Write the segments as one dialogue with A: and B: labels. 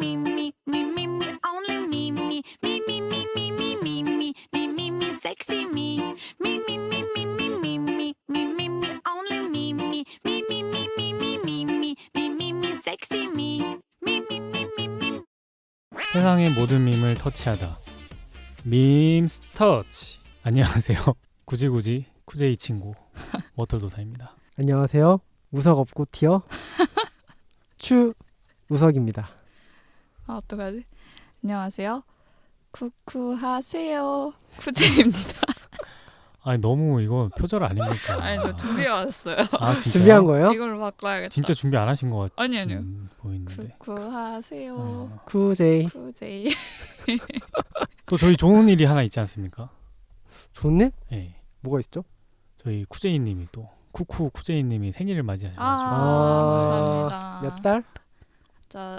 A: me, me, me, me, me, only me, me, me, me, me, me, me, me, me, me, me, me, sexy me, me, me, me, me, me, me, me, me, me, me, only me, me, me, me, me, me, me, me, me, me, me, me, sexy me, me, me, me, me, me.
B: 세상의 모든 밈을 터치하다. 밈스 터치. 안녕하세요. 굳이 쿠제이 친구 워털도사입니다.
C: 안녕하세요. 우석 없고 티어 추 우석입니다.
D: 어떡하지? 안녕하세요. 쿠쿠하세요. 쿠제입니다.
B: 아니 너무 이거 표절 아닙니까?
D: 아니 저 준비해 왔어요.
B: 아 진짜요?
C: 준비한 거예요?
D: 이걸로 바꿔야겠다.
B: 진짜 준비 안 하신 것 같은
D: 아니요.
B: 보이는데.
D: 쿠쿠하세요.
C: 쿠제이.
D: 쿠제이.
B: 또 저희 좋은 일이 하나 있지 않습니까?
C: 좋네?
B: 네.
C: 뭐가 있죠?
B: 저희 쿠제이님이 또 쿠제이님이 생일을 맞이하셔가지고
D: 감사합니다.
C: 몇 달?
D: 저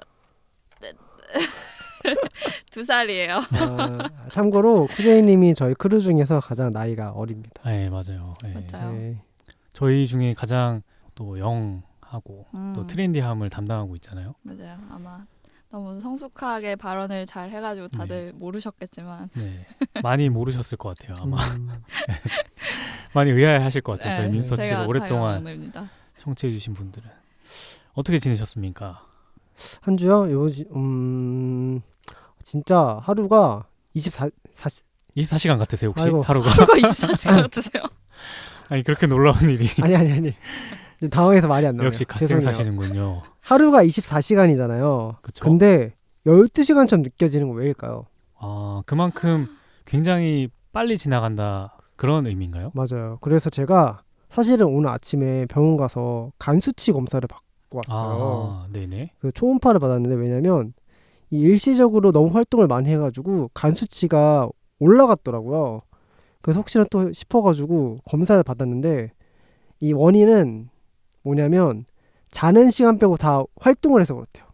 D: 2살이에요.
C: 참고로 쿠제이님이 저희 크루 중에서 가장 나이가 어립니다.
B: 네 맞아요. 네.
D: 맞아요.
C: 네.
B: 저희 중에 가장 또 영하고 또
D: 음.
B: 트렌디함을 담당하고 있잖아요.
D: 맞아요. 아마 너무 성숙하게 발언을 잘 해가지고 다들 모르셨겠지만
B: 네 많이 모르셨을 것 같아요. 아마
C: 음,
B: 많이 의아해하실 것 같아요. 저희
D: 네,
B: 밈서치를
D: 제가
B: 오랫동안
D: 사용합니다.
B: 청취해주신 분들은 어떻게 지내셨습니까?
C: 한 주요? 진짜 하루가
B: 24시간 같으세요 혹시?
C: 아이고.
B: 하루가?
D: 하루가 24시간 같으세요?
B: 아니 그렇게 놀라운 일이
C: 아니. 지금 당황해서 말이 안 나와요.
B: 역시 갓생
C: 죄송해요.
B: 사시는군요.
C: 하루가 24시간이잖아요.
B: 그쵸?
C: 근데 12시간처럼 느껴지는 건 왜일까요?
B: 아 그만큼 굉장히 빨리 지나간다 그런 의미인가요?
C: 맞아요. 그래서 제가 사실은 오늘 아침에 병원 가서 간 수치 검사를 받고 왔어요.
B: 아 네네.
C: 그 초음파를 받았는데 왜냐면 이 일시적으로 너무 활동을 많이 해가지고 간 수치가 올라갔더라고요. 그래서 혹시나 또 싶어가지고 검사를 받았는데 이 원인은 뭐냐면 자는 시간 빼고 다 활동을 해서 그렇대요.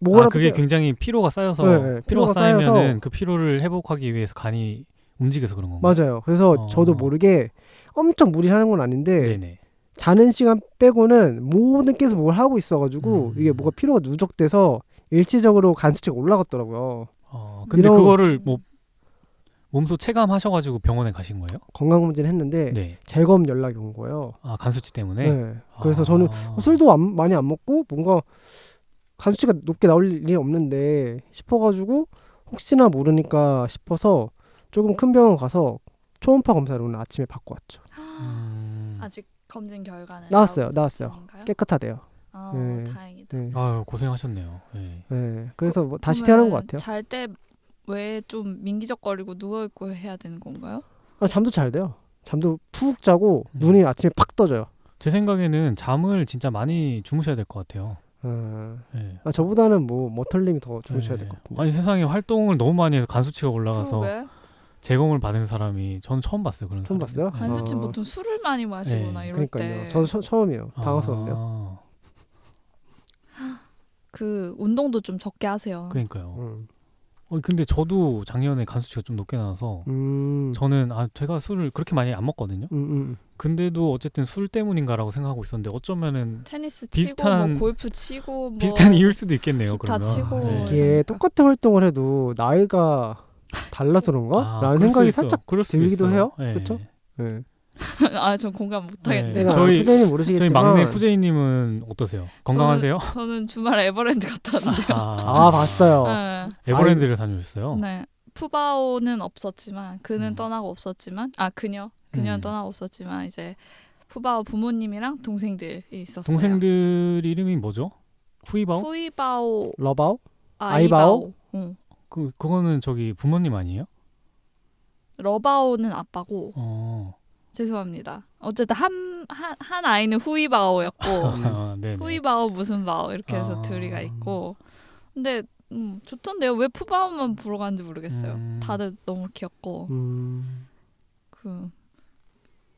C: 뭐라도
B: 그게
C: 깨-
B: 굉장히 피로가 쌓여서
C: 네,
B: 피로가
C: 피로가
B: 쌓이면은
C: 쌓여서
B: 그 피로를 회복하기 위해서 간이 움직여서 그런 건가요?
C: 맞아요. 그래서
B: 어.
C: 저도 모르게 엄청 무리하는 건 아닌데
B: 네네.
C: 자는 시간 빼고는 모든 게서 뭘 하고 있어가지고 이게 뭐가 피로가 누적돼서 일시적으로 간 수치가 올라갔더라고요.
B: 근데
C: 이런-
B: 그거를 뭐 몸소 체감하셔가지고 병원에 가신 거예요?
C: 건강검진을 했는데
B: 네.
C: 재검 연락이 온 거예요.
B: 아 간수치 때문에.
C: 네. 그래서 저는 술도 많이 안 먹고 뭔가 간 수치가 높게 나올 일이 없는데 싶어가지고 혹시나 모르니까 싶어서 조금 큰 병원 가서 초음파 검사를 오늘 아침에 받고 왔죠.
D: 아직 검진 결과는
C: 나왔어요.
D: 나온가요?
C: 깨끗하대요.
D: 아,
C: 네.
D: 다행이다.
C: 네.
B: 아유 고생하셨네요. 네.
C: 네. 그래서 뭐 다시 태어난 것 같아요.
D: 잘 때 왜 좀 민기적거리고 누워 있고 해야 되는 건가요?
C: 잠도 잘 돼요. 잠도 푹 자고 눈이 아침에 팍 떠져요.
B: 제 생각에는 잠을 진짜 많이 주무셔야 될 것 같아요. 네.
C: 저보다는 뭐 머털님이 더 주무셔야 될 것 같은데.
B: 아니 세상에 활동을 너무 많이 해서 간 수치가 올라가서
D: 그러게.
B: 재검을 받은 사람이 전 처음 봤어요. 그런
C: 처음
B: 사람이.
C: 봤어요?
B: 네.
D: 간수치 보통 술을 많이 마시거나 이럴
C: 그러니까요.
D: 때.
C: 저도 처음이에요. 당황스럽네요.
D: 그 운동도 좀 적게 하세요.
B: 그러니까요. 근데 저도 작년에 간 수치가 좀 높게 나와서 저는 제가 술을 그렇게 많이 안 먹거든요. 근데도 어쨌든 술 때문인가라고 생각하고 있었는데 어쩌면은
D: 테니스
B: 비슷한-
D: 치고 뭐 골프 치고 뭐
B: 비슷한 이유일 수도 있겠네요.
D: 기타
B: 그러면.
D: 치고
B: 네.
C: 이게
D: 그러니까.
C: 똑같은 활동을 해도 나이가 달라서 그런가? 라는
B: 그럴
C: 생각이
B: 수도 있어.
C: 살짝
B: 그럴 수도
C: 들기도
B: 있어요.
C: 해요.
B: 네.
C: 그쵸? 네.
D: 아, 전 공감 못
B: 네.
D: 하겠네요.
C: 내가
B: 저희-
C: 쿠제이님
B: 저희
C: 모르시겠지만
B: 막내 쿠제이님은 어떠세요? 건강하세요?
D: 저는 주말에 에버랜드 갔다 왔는데요.
C: 봤어요.
D: 네.
B: 에버랜드를 다녀오셨어요?
D: 네. 푸바오는 없었지만 그는
B: 음.
D: 떠나고 없었지만 그녀는 떠나고 없었지만 이제 푸바오 부모님이랑 동생들이 있었어요.
B: 동생들 이름이 뭐죠? 후이바오?
D: 후이바오,
C: 러바오?
D: 아이바오. 응.
B: 그거는 저기 부모님 아니에요?
D: 러바오는 아빠고 죄송합니다. 어쨌든 한 아이는 후이바오였고
B: 네네.
D: 후이바오 무슨 바오 이렇게 해서 둘이가 있고 근데 좋던데요. 왜 푸바오만 보러 가는지 모르겠어요. 다들 너무 귀엽고 그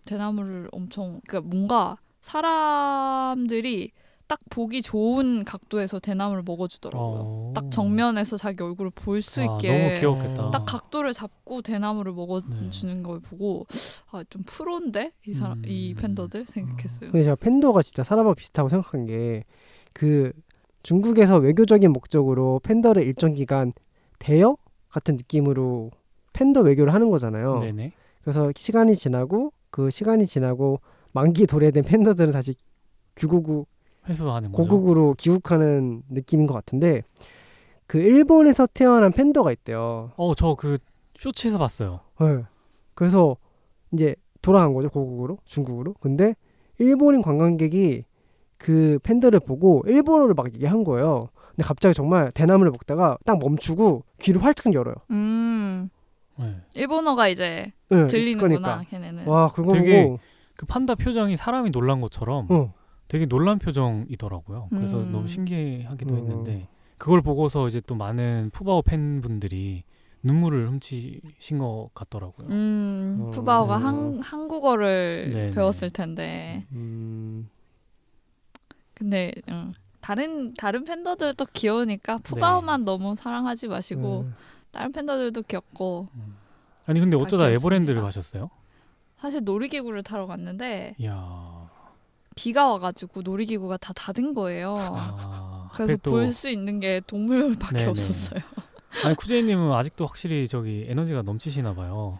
D: 대나무를 엄청 그러니까 뭔가 사람들이 딱 보기 좋은 각도에서 대나무를 먹어주더라고요. 딱 정면에서 자기 얼굴을 볼 수 있게
B: 너무 귀엽겠다.
D: 딱 각도를 잡고 대나무를 먹어주는 걸 보고 좀 프로인데 이 팬더들 생각했어요.
C: 근데 제가 팬더가 진짜 사람하고 비슷하고 생각한 게 그 중국에서 외교적인 목적으로 팬더를 일정 기간 대여 같은 느낌으로 팬더 외교를 하는 거잖아요.
B: 네네.
C: 그래서 시간이 지나고 만기 도래된 팬더들은 다시
B: 회수하는 거죠.
C: 고국으로 귀국하는 느낌인 것 같은데 그 일본에서 태어난 팬더가 있대요.
B: 저 그 쇼츠에서 봤어요.
C: 네. 그래서 이제 돌아간 거죠, 고국으로, 중국으로. 근데 일본인 관광객이 그 팬더를 보고 일본어를 막 얘기한 거예요. 근데 갑자기 정말 대나무를 먹다가 딱 멈추고 귀를 활짝 열어요.
B: 네.
D: 일본어가 이제
C: 네,
D: 들리는구나, 걔네는.
C: 와, 그거
B: 되게
C: 보고
B: 그 판다 표정이 사람이 놀란 것처럼 되게 놀란 표정이더라고요. 그래서 너무 신기하기도 했는데 그걸 보고서 이제 또 많은 푸바오 팬분들이 눈물을 훔치신 것 같더라고요.
D: 푸바오가 한국어를
B: 네네.
D: 배웠을 텐데. 근데 다른 팬더들도 귀여우니까 푸바오만 너무 사랑하지 마시고 다른 팬더들도 귀엽고.
B: 아니 근데 어쩌다
D: 귀엽습니다.
B: 에버랜드를 가셨어요?
D: 사실 놀이기구를 타러 갔는데
B: 이야.
D: 비가 와가지고 놀이기구가 다 닫은 거예요. 그래서
B: 또
D: 볼 수 있는 게 동물밖에
B: 네네.
D: 없었어요.
B: 아니 쿠제이님은 아직도 확실히 저기 에너지가 넘치시나 봐요.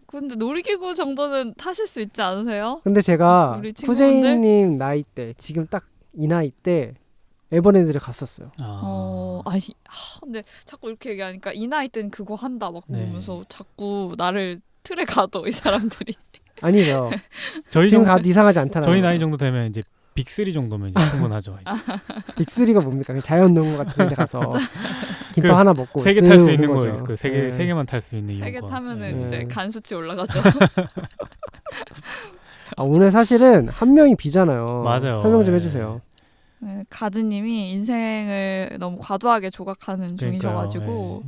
D: 근데 놀이기구 정도는 타실 수 있지 않으세요?
C: 근데 제가
D: 우리 친구분들?
C: 쿠제이님 나이 때 지금 딱 이 나이 때 에버랜드를 갔었어요.
D: 근데 자꾸 이렇게 얘기하니까 이 나이 때는 그거 한다 막
B: 네.
D: 그러면서 자꾸 나를 틀에 가둬 이 사람들이.
C: 아니죠.
B: 저희
C: 지금
B: 정도,
C: 가도 이상하지 않다는
B: 저희
C: 거죠.
B: 나이 정도 되면 이제 빅3 정도면 이제 충분하죠. 이제.
C: 빅3가 뭡니까? 그냥 자연농원 같은 데 가서 김밥
B: 그
C: 하나 먹고
B: 세 개 탈 수
C: 쓱
B: 있는
C: 오는
B: 거예요.
C: 거죠.
B: 그 세 개만 탈 수 있는 이용권.
D: 3개 타면은
C: 네.
D: 이제 간 수치 올라가죠.
C: 오늘 사실은 한 명이 비잖아요.
B: 맞아요.
C: 설명 좀
B: 네.
C: 해주세요.
D: 네, 가드님이 인생을 너무 과도하게 조각하는 중이셔가지고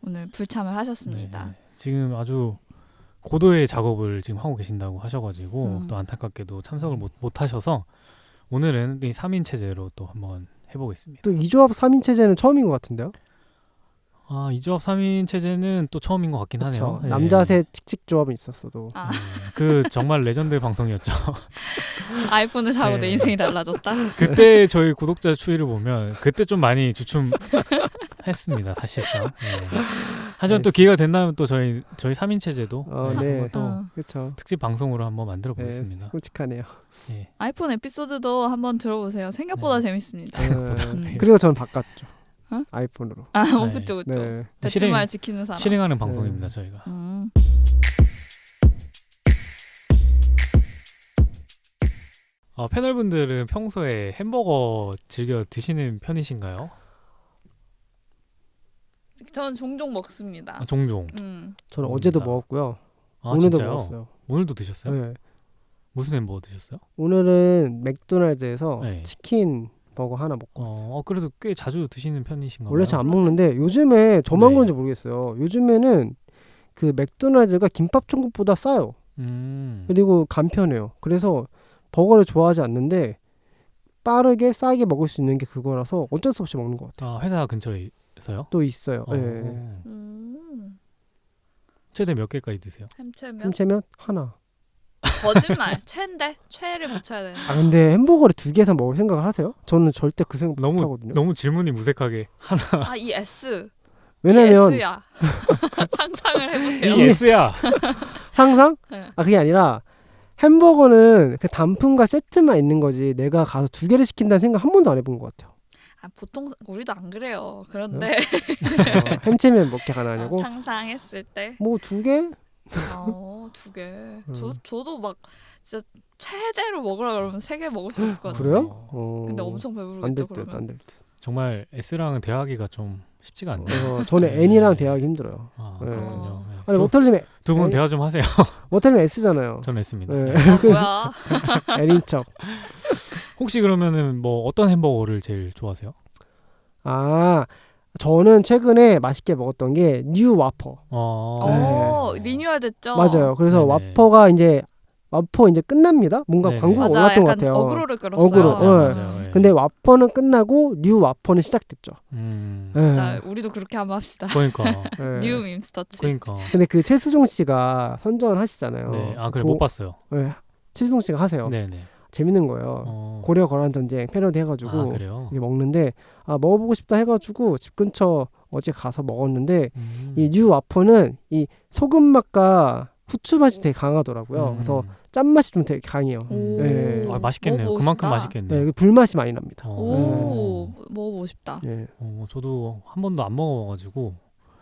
D: 오늘 불참을 하셨습니다.
B: 네. 지금 아주 고도의 작업을 지금 하고 계신다고 하셔가지고 또 안타깝게도 참석을 못 하셔서 오늘은 이 3인 체제로 또 한번 해보겠습니다.
C: 또 이 조합 3인 체제는 처음인 것 같은데요?
B: 이 조합 3인 체제는 또 처음인 것 같긴 하네요. 네.
C: 남자 셋 칙칙 조합은 있었어도.
B: 그 정말 레전드 방송이었죠.
D: 아이폰을 사고
B: 네.
D: 내 인생이 달라졌다.
B: 그때 저희 구독자 추이를 보면 그때 좀 많이 주춤했습니다. 사실상. 네. 하지만 또 기회가 된다면 또 저희 3인 체제도 한번 또
C: 그렇죠.
B: 특집 방송으로 한번 만들어 보겠습니다.
C: 끔찍하네요.
B: 네.
D: 아이폰 에피소드도 한번 들어보세요. 생각보다 재밌습니다.
C: 그리고 저는 바꿨죠.
D: 어?
C: 아이폰으로.
D: 그쵸.
C: 네.
D: 배트말 지키는 사람.
B: 실행하는 방송입니다. 저희가. 패널분들은 평소에 햄버거 즐겨 드시는 편이신가요?
D: 저는 종종 먹습니다.
B: 종종.
C: 저는 어제도 먹었고요. 오늘도
B: 진짜요?
C: 먹었어요.
B: 오늘도 드셨어요?
C: 네.
B: 무슨 햄버거 드셨어요?
C: 오늘은 맥도날드에서
B: 네.
C: 치킨 버거 하나 먹고 왔어요.
B: 그래도 꽤 자주 드시는 편이신가요?
C: 원래 잘 안 먹는데 요즘에 저만 그런지 모르겠어요. 요즘에는 그 맥도날드가 김밥 천국보다 싸요. 그리고 간편해요. 그래서 버거를 좋아하지 않는데 빠르게 싸게 먹을 수 있는 게 그거라서 어쩔 수 없이 먹는 것 같아요.
B: 회사 근처에서요?
C: 또 있어요. 네.
B: 최대 몇 개까지 드세요?
C: 햄채면 하나.
D: 거짓말. 최인데 최를 붙여야 되는.
C: 근데 햄버거를 2개에서 먹을 생각을 하세요? 저는 절대 그 생각 못 하거든요.
B: 너무 질문이 무색하게 하나.
D: 이 S.
C: 왜냐면
D: 이 S야. 상상을 해보세요.
B: 이 S야.
C: 상상?
D: 네.
C: 그게 아니라 햄버거는 그 단품과 세트만 있는 거지 내가 가서 2개를 시킨다는 생각 한 번도 안 해본 것 같아요.
D: 보통 우리도 안 그래요. 그런데
C: 햄채면 몇 개 가능하냐고?
D: 상상했을 때
C: 뭐 2개?
D: 2개. 저도 막 진짜 최대로 먹으라 그러면 3개 먹을 수 있을 것 같아요.
C: 그래요?
D: 근데 엄청 배부르겠죠.
C: 안 될 듯,
D: 그러면.
C: 안 될 듯.
B: 정말 S랑은 대화하기가 좀 쉽지가 않네요.
C: 저는 N이랑 대화하기 힘들어요.
B: 그렇군요.
C: 아니 워털님
B: 두 분 대화 좀 하세요.
C: 워털님 S잖아요.
B: 저는 S입니다.
D: 뭐야?
C: N인 척.
B: 혹시 그러면은 뭐 어떤 햄버거를 제일 좋아하세요?
C: 저는 최근에 맛있게 먹었던 게 뉴 와퍼.
D: 리뉴얼 됐죠.
C: 맞아요. 그래서
B: 네네.
C: 와퍼가 와퍼 이제 끝납니다. 뭔가
B: 네네.
C: 광고가
D: 맞아,
C: 올랐던 것
D: 약간
C: 같아요.
D: 어그로를 끌었어요.
C: 어그로.
B: 맞아요.
C: 근데 와퍼는 끝나고 뉴 와퍼는 시작됐죠.
D: 진짜 우리도 그렇게 한번 합시다.
B: 그러니까.
D: 뉴 밈스터치.
B: 그러니까.
C: 근데 그 최수종 씨가 선전을 하시잖아요.
B: 네. 그래 못 봤어요.
C: 네. 최수종 씨가 하세요.
B: 네네.
C: 재밌는 거예요. 고려 거란 전쟁 패러디 해가지고
B: 그래요?
C: 이게 먹는데 먹어보고 싶다 해가지고 집 근처 어제 가서 먹었는데 이 뉴 와퍼는 이 소금 맛과 후추 맛이 되게 강하더라고요. 그래서 짠맛이 좀 되게 강해요.
B: 네. 맛있겠네요. 그만큼 맛있겠네요.
C: 네, 불맛이 많이 납니다.
D: 먹어보고 싶다.
C: 네.
B: 저도 한 번도 안 먹어가지고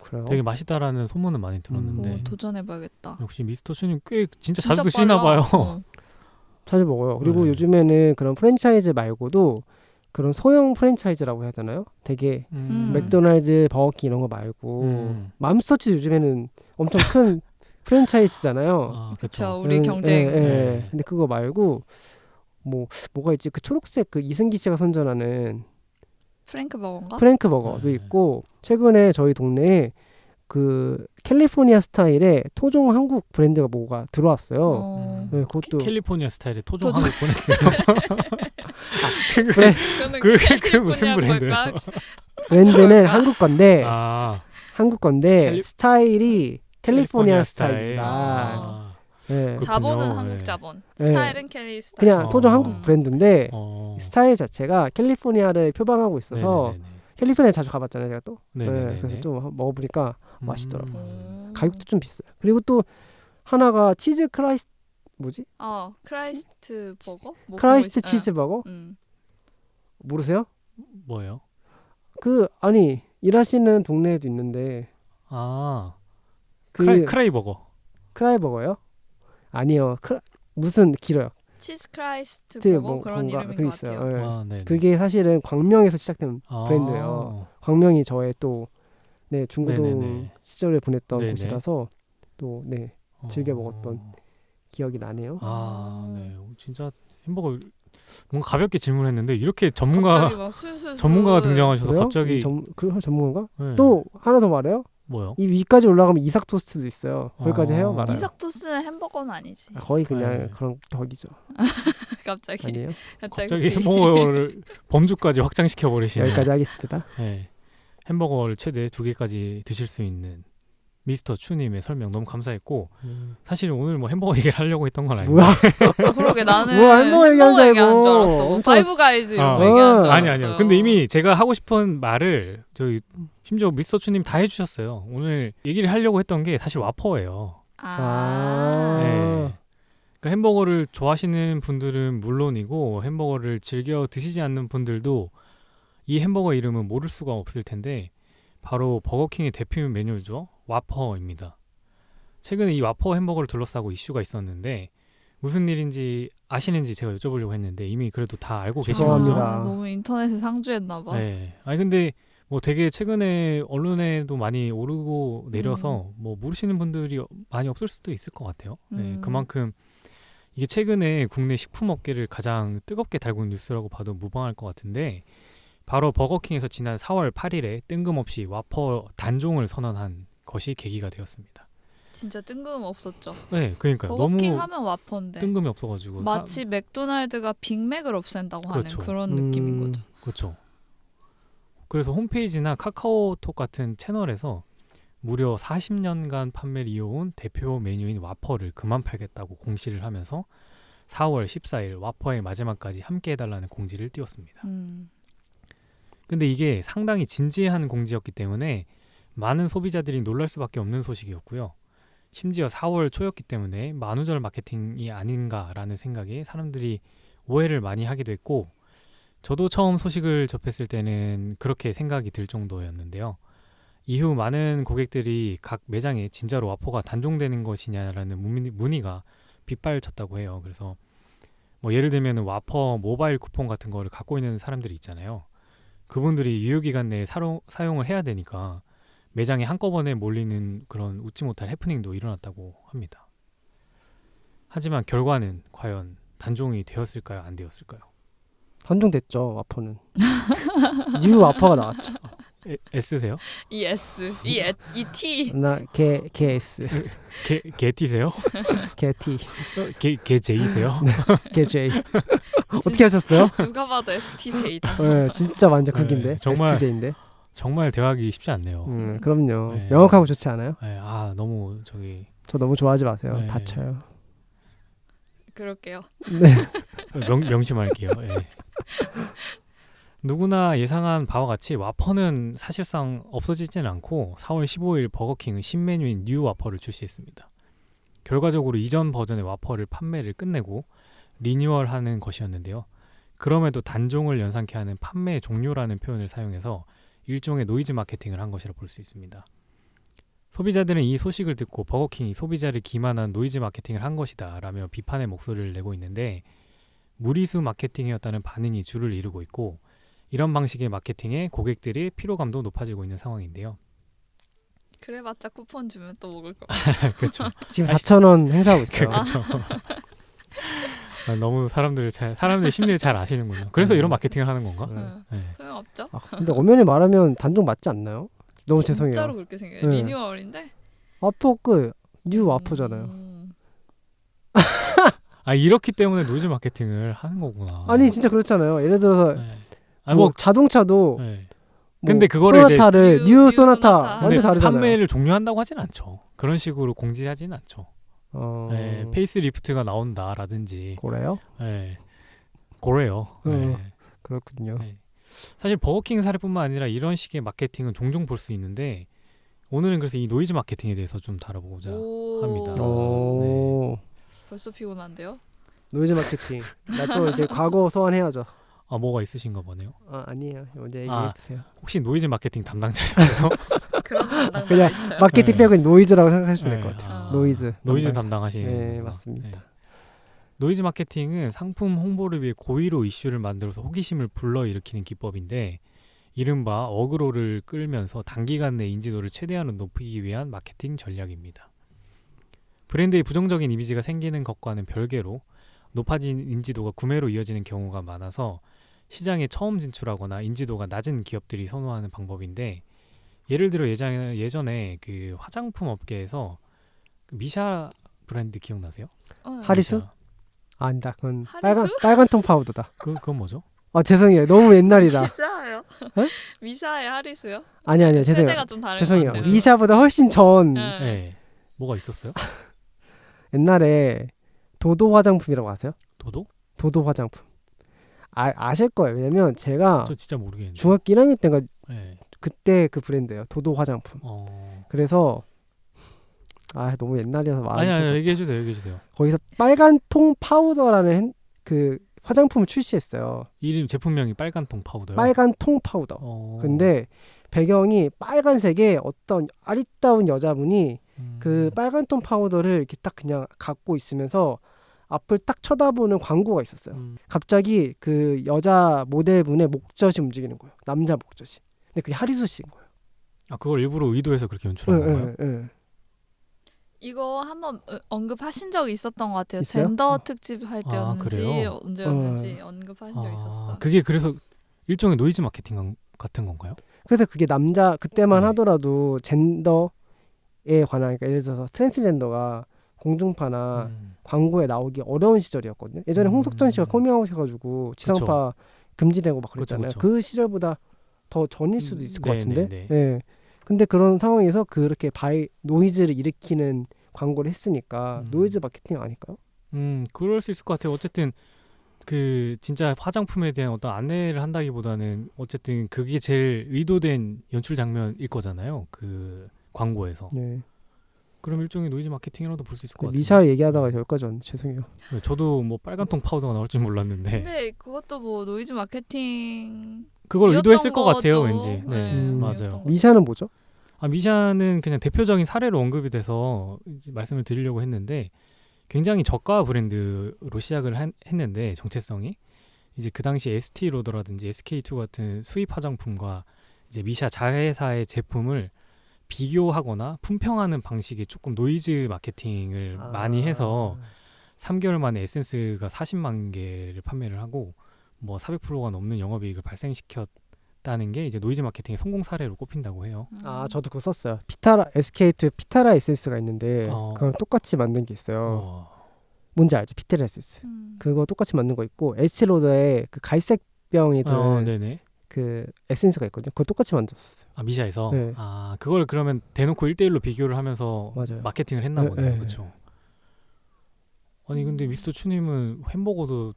C: 그래요?
B: 되게 맛있다라는 소문은 많이 들었는데
D: 도전해봐야겠다.
B: 역시 미스터 슈님 꽤 진짜 자주 드시나 봐요.
C: 자주 먹어요. 그리고 요즘에는 그런 프랜차이즈 말고도 그런 소형 프랜차이즈라고 해야 되나요? 되게 맥도날드, 버거킹 이런 거 말고 맘스터치 요즘에는 엄청 큰 프랜차이즈잖아요.
D: 그렇죠. 우리 경쟁.
C: 근데 그거 말고 뭐가 있지? 그 초록색 그 이승기 씨가 선전하는
D: 프랭크 버거인가?
C: 프랭크 버거도 있고 최근에 저희 동네에 그 캘리포니아 스타일의 토종 한국 브랜드가 뭐가 들어왔어요. 네, 그것도
B: 캘리포니아 스타일의 토종 한국 브랜드. 그게 무슨 브랜드예요?
C: 브랜드는 한국 건데 한국 건데 스타일이 캘리포니아 스타일이다. 네.
D: 자본은 한국 자본, 스타일은 캘리 스타일.
C: 그냥 토종 한국 브랜드인데 스타일 자체가 캘리포니아를 표방하고 있어서 캘리포니아 자주 가봤잖아요, 제가 또. 그래서 좀 먹어보니까 맛있더라고요. 가격도 좀 비싸요. 그리고 또 하나가 치즈 크라이스트 뭐지?
D: 크라이스트 버거?
C: 크라이스트 치즈 버거? 모르세요?
B: 뭐예요?
C: 아니 일하시는 동네에도 있는데.
B: 크라이 버거.
C: 크라이 버거요? 아니요. 무슨 길어요.
D: 치즈 크라이스트 버거 그런 이름인 것
C: 있어요.
D: 같아요.
C: 그게 사실은 광명에서 시작된 브랜드예요. 광명이 저의 또 중고등 시절을 보냈던 곳이라서 또 즐겨 먹었던 기억이 나네요.
B: 네. 진짜 햄버거 뭔가 가볍게 질문했는데 이렇게 전문가가 등장하셔서 갑자기
C: 전문가인가? 또 하나 더 말해요.
B: 뭐요?
C: 이 위까지 올라가면 이삭 토스트도 있어요. 거기까지 해요? 말아요?
D: 이삭 토스트는 햄버거는 아니지.
C: 거의 그냥 그런 격이죠.
D: 갑자기.
C: 아니에요?
B: 갑자기 햄버거를 범주까지 확장시켜 버리시네.
C: 여기까지 하겠습니다.
B: 네. 햄버거를 최대 2개까지 드실 수 있는 미스터 추님의 설명 너무 감사했고 사실 오늘 햄버거 얘기를 하려고 했던 건 아닌데.
C: 뭐야?
D: 그러게 나는
C: 햄버거 얘기한 줄
D: 알았어. 파이브 가이즈 이런 거 얘기한 줄 알았어.
B: 아니요. 근데 이미 제가 하고 싶은 말을 저희 심지어 미스터 추님 다 해주셨어요. 오늘 얘기를 하려고 했던 게 사실 와퍼예요. 그러니까 햄버거를 좋아하시는 분들은 물론이고 햄버거를 즐겨 드시지 않는 분들도 이 햄버거 이름은 모를 수가 없을 텐데 바로 버거킹의 대표 메뉴죠. 와퍼입니다. 최근에 이 와퍼 햄버거를 둘러싸고 이슈가 있었는데 무슨 일인지 아시는지 제가 여쭤보려고 했는데 이미 그래도 다 알고 계신 거죠.
D: 너무 인터넷에 상주했나 봐.
B: 근데 되게 최근에 언론에도 많이 오르고 내려서 모르시는 분들이 많이 없을 수도 있을 것 같아요. 그만큼 이게 최근에 국내 식품 업계를 가장 뜨겁게 달군 뉴스라고 봐도 무방할 것 같은데 바로 버거킹에서 지난 4월 8일에 뜬금없이 와퍼 단종을 선언한 것이 계기가 되었습니다.
D: 진짜 뜬금없었죠.
B: 네, 그러니까요.
D: 버거킹
B: 너무
D: 하면 와퍼인데
B: 뜬금이 없어가지고
D: 마치 맥도날드가 빅맥을 없앤다고 하는 그런 느낌인 거죠.
B: 그렇죠. 그래서 홈페이지나 카카오톡 같은 채널에서 무려 40년간 판매를 이어온 대표 메뉴인 와퍼를 그만 팔겠다고 공시를 하면서 4월 14일 와퍼의 마지막까지 함께 해달라는 공지를 띄웠습니다. 근데 이게 상당히 진지한 공지였기 때문에 많은 소비자들이 놀랄 수밖에 없는 소식이었고요. 심지어 4월 초였기 때문에 만우절 마케팅이 아닌가라는 생각에 사람들이 오해를 많이 하기도 했고 저도 처음 소식을 접했을 때는 그렇게 생각이 들 정도였는데요. 이후 많은 고객들이 각 매장에 진짜로 와퍼가 단종되는 것이냐라는 문의가 빗발쳤다고 해요. 그래서 예를 들면 와퍼 모바일 쿠폰 같은 거를 갖고 있는 사람들이 있잖아요. 그분들이 유효기간 내에 사용을 해야 되니까 매장에 한꺼번에 몰리는 그런 웃지 못할 해프닝도 일어났다고 합니다. 하지만 결과는 과연 단종이 되었을까요? 안 되었을까요?
C: 단종됐죠. 와퍼는. 뉴 와퍼가 나왔죠.
B: S세요?
D: 이 S, 이 T.
C: 나 개 S.
B: 개 T세요?
C: 개 T.
B: 개 J세요?
C: 개 J. 어떻게 하셨어요?
D: 누가 봐도 STJ다.
C: 네, 진짜 완전 극인데.
B: 정말
C: STJ인데.
B: 정말 대화하기 쉽지 않네요.
C: 그럼요. 명확하고 좋지 않아요?
B: 너무
C: 저 너무 좋아하지 마세요. 다쳐요.
D: 그럴게요.
C: 네.
B: 명심할게요. 예. 누구나 예상한 바와 같이 와퍼는 사실상 없어지지는 않고 4월 15일 버거킹은 신메뉴인 뉴 와퍼를 출시했습니다. 결과적으로 이전 버전의 와퍼를 판매를 끝내고 리뉴얼하는 것이었는데요. 그럼에도 단종을 연상케 하는 판매 종료라는 표현을 사용해서 일종의 노이즈 마케팅을 한 것이라 볼 수 있습니다. 소비자들은 이 소식을 듣고 버거킹이 소비자를 기만한 노이즈 마케팅을 한 것이다 라며 비판의 목소리를 내고 있는데 무리수 마케팅이었다는 반응이 주를 이루고 있고 이런 방식의 마케팅에 고객들의 피로감도 높아지고 있는 상황인데요.
D: 그래봤자 쿠폰 주면 또 먹을 거.
B: 그렇죠.
C: 지금 4,000원 행사하고 있어요.
B: 그렇죠. 너무 사람들 심리를 잘 아시는군요. 그래서 이런 마케팅을 하는 건가? 네.
D: 소용없죠.
C: 근데 엄연히 말하면 단종 맞지 않나요? 너무 죄송해요.
D: 진짜로 그렇게 생겨요.
C: 네.
D: 리뉴얼인데.
C: 와퍼 뉴 와퍼잖아요.
B: 이렇기 때문에 노이즈 마케팅을 하는 거구나.
C: 아니 진짜 그렇잖아요. 예를 들어서
B: 네.
C: 뭐 자동차도
B: 네.
C: 뭐
B: 근데 그거를
C: 소나타를
D: 뉴
C: 뉴 소나타
D: 소나타.
C: 완전 다르잖아요.
B: 판매를 종료한다고 하진 않죠. 그런 식으로 공지하진 않죠. 네, 페이스리프트가 나온다라든지.
C: 그래요?
B: 네, 그래요. 네.
C: 그렇군요.
B: 네. 사실 버거킹 사례뿐만 아니라 이런 식의 마케팅은 종종 볼 수 있는데 오늘은 그래서 이 노이즈 마케팅에 대해서 좀 다뤄보고자 합니다.
C: 오.
D: 벌써 피곤한데요?
C: 노이즈 마케팅. 나 또 이제 과거 소환해야죠.
B: 뭐가 있으신가 보네요.
C: 아니에요. 먼저 얘기해 주세요.
B: 혹시 노이즈 마케팅 담당자셨나요?
D: 그런 담당
C: 그냥
D: 있어요.
C: 마케팅 빼고는 노이즈라고 생각하시면 될 것
B: 네.
C: 같아요. 노이즈
B: 담당하시는.
C: 네, 맞습니다.
B: 네. 노이즈 마케팅은 상품 홍보를 위해 고의로 이슈를 만들어서 호기심을 불러일으키는 기법인데 이른바 어그로를 끌면서 단기간 내 인지도를 최대한 높이기 위한 마케팅 전략입니다. 브랜드의 부정적인 이미지가 생기는 것과는 별개로 높아진 인지도가 구매로 이어지는 경우가 많아서 시장에 처음 진출하거나 인지도가 낮은 기업들이 선호하는 방법인데 예를 들어 예전에 그 화장품 업계에서 그 미샤 브랜드 기억나세요?
C: 하리수?
B: 미샤.
C: 아니다. 그건
D: 하리수?
C: 빨간 통 파우더다.
B: 그건 뭐죠?
C: 죄송해요. 너무 옛날이다.
D: 미샤예요.
C: 네?
D: 미샤의 하리수요?
C: 아니요. 죄송해요.
D: 세대가 좀 다른
C: 죄송해요.
D: 것 같아요.
C: 미샤보다 훨씬 전
D: 네.
B: 네. 뭐가 있었어요?
C: 옛날에 도도 화장품이라고 아세요?
B: 도도?
C: 도도 화장품. 아실 거예요. 왜냐면 제가
B: 저 진짜 모르겠는데.
C: 중학교 1학년 때인가
B: 네.
C: 그때 그 브랜드예요. 도도 화장품. 그래서 너무 옛날이어서 말하기
B: 아니 얘기해 주세요.
C: 거기서 빨간 통 파우더라는 그 화장품을 출시했어요.
B: 이름 제품명이 빨간 통 파우더요.
C: 빨간 통 파우더. 근데 배경이 빨간색에 어떤 아리따운 여자분이 그 빨간 통 파우더를 이렇게 딱 그냥 갖고 있으면서 앞을 딱 쳐다보는 광고가 있었어요. 갑자기 그 여자 모델분의 목젖이 움직이는 거예요. 남자 목젖이. 근데 그게 하리수 씨인 거예요.
B: 그걸 일부러 의도해서 그렇게 연출한 건가요?
C: 네.
D: 이거 한번 언급하신 적이 있었던 것 같아요.
C: 있어요?
D: 젠더 특집 할 때였는지
B: 그래요?
D: 언제였는지 언급하신 적 있었어.
B: 그게 그래서 일종의 노이즈 마케팅 같은 건가요?
C: 그래서 그게 그때만
B: 네.
C: 하더라도 젠더에 관한, 그러니까 예를 들어서 트랜스젠더가 공중파나 광고에 나오기 어려운 시절이었거든요. 예전에 홍석천 씨가 커밍아웃 해가지고 지상파 금지되고 막 그랬잖아요.
B: 그쵸.
C: 그 시절보다 더 전일 수도 있을 것 같은데.
B: 네.
C: 예. 근데 그런 상황에서 그렇게 노이즈를 일으키는 광고를 했으니까 노이즈 마케팅 아닐까요?
B: 그럴 수 있을 것 같아요. 어쨌든 그 진짜 화장품에 대한 어떤 안내를 한다기보다는 어쨌든 그게 제일 의도된 연출 장면일 거잖아요. 그 광고에서.
C: 네.
B: 그럼 일종의 노이즈 마케팅이라도 볼 수 있을 것 같아요.
C: 미샤 얘기하다가 여기까지 왔는데 죄송해요.
B: 저도 뭐 빨간통 파우더가 나올 줄 몰랐는데
D: 근데 그것도 뭐 노이즈 마케팅
B: 그걸 의도했을 것
D: 거죠.
B: 같아요, 왠지. 네, 맞아요.
D: 이었던 거죠.
C: 미샤는 뭐죠?
B: 미샤는 그냥 대표적인 사례로 언급이 돼서 말씀을 드리려고 했는데 굉장히 저가 브랜드로 시작을 했는데 정체성이 이제 그 당시 ST 로더라든지 SK2 같은 수입 화장품과 이제 미샤 자회사의 제품을 비교하거나 품평하는 방식의 조금 노이즈 마케팅을 많이 해서 3개월 만에 에센스가 40만 개를 판매를 하고 뭐 400%가 넘는 영업이익을 발생시켰다는 게 이제 노이즈 마케팅의 성공 사례로 꼽힌다고 해요.
C: 저도 그거 썼어요. SK2 피타라 에센스가 있는데 그걸 똑같이 만든 게 있어요. 뭔지 알죠? 피타라 에센스. 그거 똑같이 만든 거 있고 에스티로더의 그 갈색병이 든
B: 네네.
C: 그 에센스가 있거든요. 그거 똑같이 만들었어요.
B: 미샤에서?
C: 네.
B: 그걸 그러면 대놓고 1대1로 비교를 하면서
C: 맞아요.
B: 마케팅을 했나 보네요.
C: 네.
B: 그렇죠. 아니 근데 미스터 추님은 햄버거도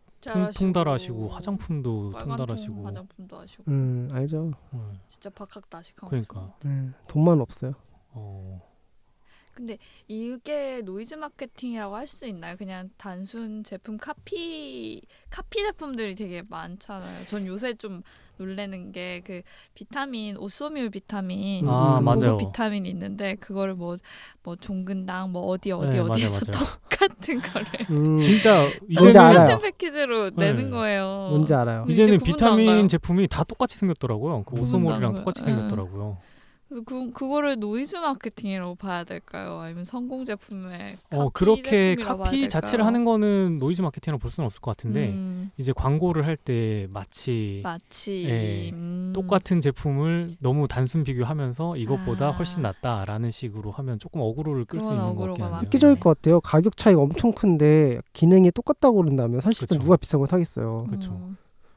B: 통달하시고 화장품도
D: 빨간
B: 통달하시고.
D: 화장품도 하시고.
C: 알죠.
D: 진짜 박학다식한.
B: 그러니까.
C: 돈만 없어요.
D: 근데 이게 노이즈 마케팅이라고 할 수 있나요? 그냥 단순 제품 카피 제품들이 되게 많잖아요. 전 요새 좀 놀래는 게 그 비타민 오소뮴 비타민 그
B: 맞아요.
D: 고급 비타민이 있는데 그거를 뭐 종근당 뭐 어디에서
B: 맞아요.
D: 똑같은 거를
B: 진짜
C: 뭔지
B: 이제는
C: 알아요.
D: 같은 패키지로 내는 거예요.
C: 뭔지 알아요.
B: 이제는
D: 이제 구분도 안
B: 비타민
D: 가요.
B: 제품이 다 똑같이 생겼더라고요. 그
D: 구분도
B: 오소몰이랑
D: 안
B: 똑같이
D: 가요.
B: 생겼더라고요.
D: 그래서 그거를 노이즈 마케팅이라고 봐야 될까요? 아니면 성공 제품의
B: 그렇게
D: 제품이라고 봐야
B: 카피
D: 될까요?
B: 자체를 하는 거는 노이즈 마케팅이라고 볼 수는 없을 것 같은데 이제 광고를 할 때 마치 똑같은 제품을 너무 단순 비교하면서 이것보다 훨씬 낫다라는 식으로 하면 조금 어그로를 끌 수 있는 것 같긴 한데요.
C: 획기적일 것 같아요. 가격 차이가 엄청 큰데 기능이 똑같다고 그런다면 사실상 누가 비싼 걸 사겠어요.
B: 그렇죠.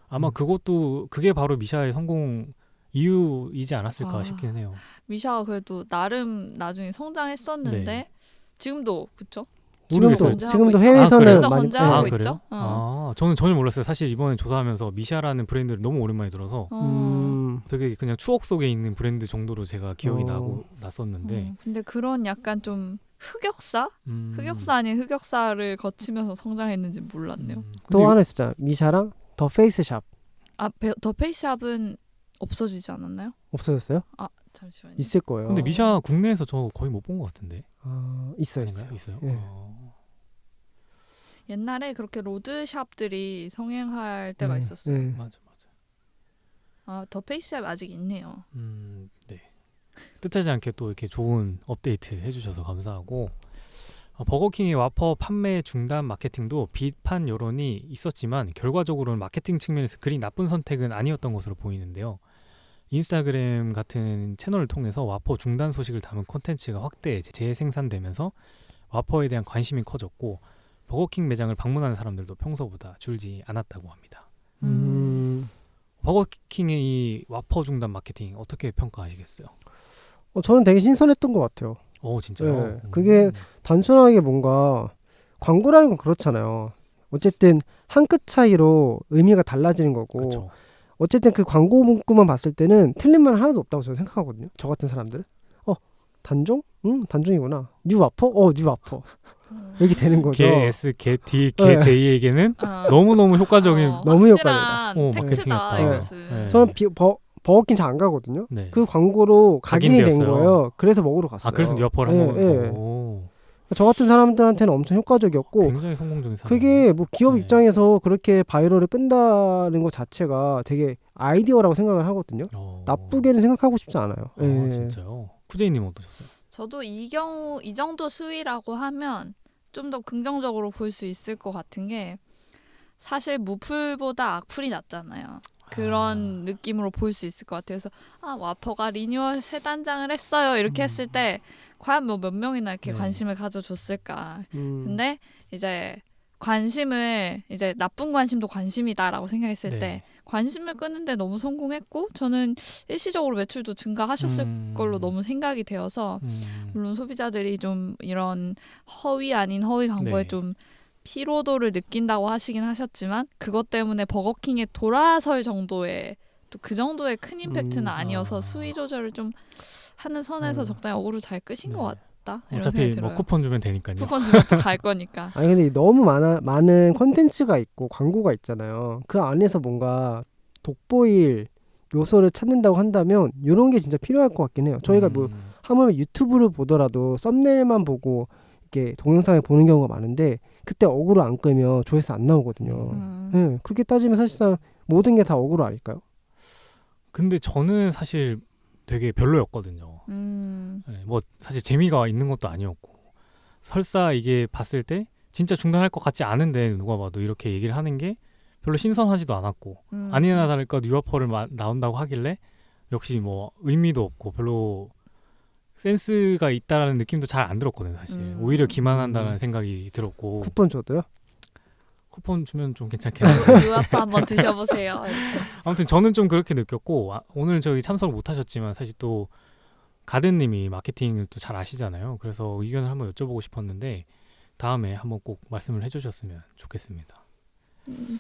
B: 아마 그게 바로 미샤의 성공 이유이지 않았을까 싶긴 해요.
D: 미샤가 그래도 나름 나중에 성장했었는데 지금도 그쵸?
C: 지금도 해외에서는 많이
D: 건재하고
B: 그래요?
D: 있죠.
B: 저는 전혀 몰랐어요. 사실 이번에 조사하면서 미샤라는 브랜드를 너무 오랜만에 들어서 되게 그냥 추억 속에 있는 브랜드 정도로 제가 기억이 났었는데
D: 근데 그런 약간 좀 흑역사 아닌 흑역사를 거치면서 성장했는지 몰랐네요.
C: 또 하나 있었잖아. 미샤랑 더 페이스샵.
D: 더 페이스샵은 없어지지 않았나요?
C: 없어졌어요?
D: 잠시만요.
C: 있을 거예요.
B: 근데 미샤 국내에서 저 거의 못 본 것 같은데.
C: 있어요.
B: 예.
D: 옛날에 그렇게 로드샵들이 성행할 때가 있었어요.
B: 맞아.
D: 더 페이스샵 아직 있네요.
B: 네. 뜻하지 않게 또 이렇게 좋은 업데이트 해주셔서 감사하고 버거킹의 와퍼 판매 중단 마케팅도 비판 여론이 있었지만 결과적으로는 마케팅 측면에서 그리 나쁜 선택은 아니었던 것으로 보이는데요. 인스타그램 같은 채널을 통해서 와퍼 중단 소식을 담은 콘텐츠가 확대 재생산되면서 와퍼에 대한 관심이 커졌고 버거킹 매장을 방문하는 사람들도 평소보다 줄지 않았다고 합니다. 버거킹의 이 와퍼 중단 마케팅 어떻게 평가하시겠어요?
C: 저는 되게 신선했던 것 같아요.
B: 진짜요?
C: 네, 그게 단순하게 뭔가 광고라는 건 그렇잖아요. 어쨌든 한 끗 차이로 의미가 달라지는 거고
B: 그쵸.
C: 어쨌든 그 광고 문구만 봤을 때는 틀린 말 하나도 없다고 저는 생각하거든요. 저 같은 사람들. 단종? 단종이구나. 뉴 와퍼? 뉴 와퍼. 이렇게 되는 거죠.
B: GS, GT, GJ에게는 너무너무 효과적인
C: 너무 효과적이다.
B: 마케팅이었다.
D: 이것은.
C: 저는 버거킹 잘 안 가거든요. 그 광고로 각인이 된 거예요. 그래서 먹으러 갔어요.
B: 그래서 뉴 와퍼를 한번
C: 저 같은 사람들한테는 엄청 효과적이었고
B: 굉장히 성공적인 사람.
C: 그게 뭐 기업 입장에서 그렇게 바이럴을 끈다는 것 자체가 되게 아이디어라고 생각을 하거든요. 나쁘게는 생각하고 싶지 않아요.
B: 진짜요? 쿠제이님 어떠셨어요?
D: 저도 이 정도 수위라고 하면 좀 더 긍정적으로 볼 수 있을 것 같은 게 사실 무풀보다 악플이 낫잖아요. 그런 느낌으로 볼 수 있을 것 같아요. 그래서 와퍼가 리뉴얼 새 단장을 했어요. 이렇게 했을 때 과연 뭐 몇 명이나 이렇게 관심을 가져줬을까. 근데 이제 관심을 이제 나쁜 관심도 관심이다라고 생각했을 때 관심을 끄는데 너무 성공했고 저는 일시적으로 매출도 증가하셨을 걸로 너무 생각이 되어서 물론 소비자들이 좀 이런 허위 아닌 허위 광고에 좀 피로도를 느낀다고 하시긴 하셨지만 그것 때문에 버거킹에 돌아설 정도의 또 그 정도의 큰 임팩트는 아니어서 수위 조절을 좀 하는 선에서 적당히 어그로 잘 끄신 것 같다. 이런
B: 어차피
D: 생각이 들어요.
B: 쿠폰 주면 되니까요.
D: 쿠폰 주면 또 갈 거니까.
C: 아니 근데 너무 많은 콘텐츠가 있고 광고가 있잖아요. 그 안에서 뭔가 돋보일 요소를 찾는다고 한다면 이런 게 진짜 필요할 것 같긴 해요. 저희가 뭐 하물며 유튜브를 보더라도 썸네일만 보고 이렇게 동영상을 보는 경우가 많은데 그때 어그로 안 끄면 조회수 안 나오거든요. 네, 그렇게 따지면 사실상 모든 게 다 어그로 아닐까요?
B: 근데 저는 사실 되게 별로였거든요. 뭐 사실 재미가 있는 것도 아니었고 설사 이게 봤을 때 진짜 중단할 것 같지 않은데 누가 봐도 이렇게 얘기를 하는 게 별로 신선하지도 않았고 아니나 다를까 뉴와퍼를 나온다고 하길래 역시 뭐 의미도 없고 별로 센스가 있다라는 느낌도 잘 안 들었거든요. 사실 오히려 기만한다는 생각이 들었고.
C: 쿠폰 줘도요?
B: 쿠폰 주면 좀 괜찮겠네요.
D: 뉴와퍼 한번 드셔보세요. 이렇게.
B: 아무튼 저는 좀 그렇게 느꼈고 오늘 저희 참석을 못하셨지만 사실 또 가든님이 마케팅을 또 잘 아시잖아요. 그래서 의견을 한번 여쭤보고 싶었는데 다음에 한번 꼭 말씀을 해주셨으면 좋겠습니다.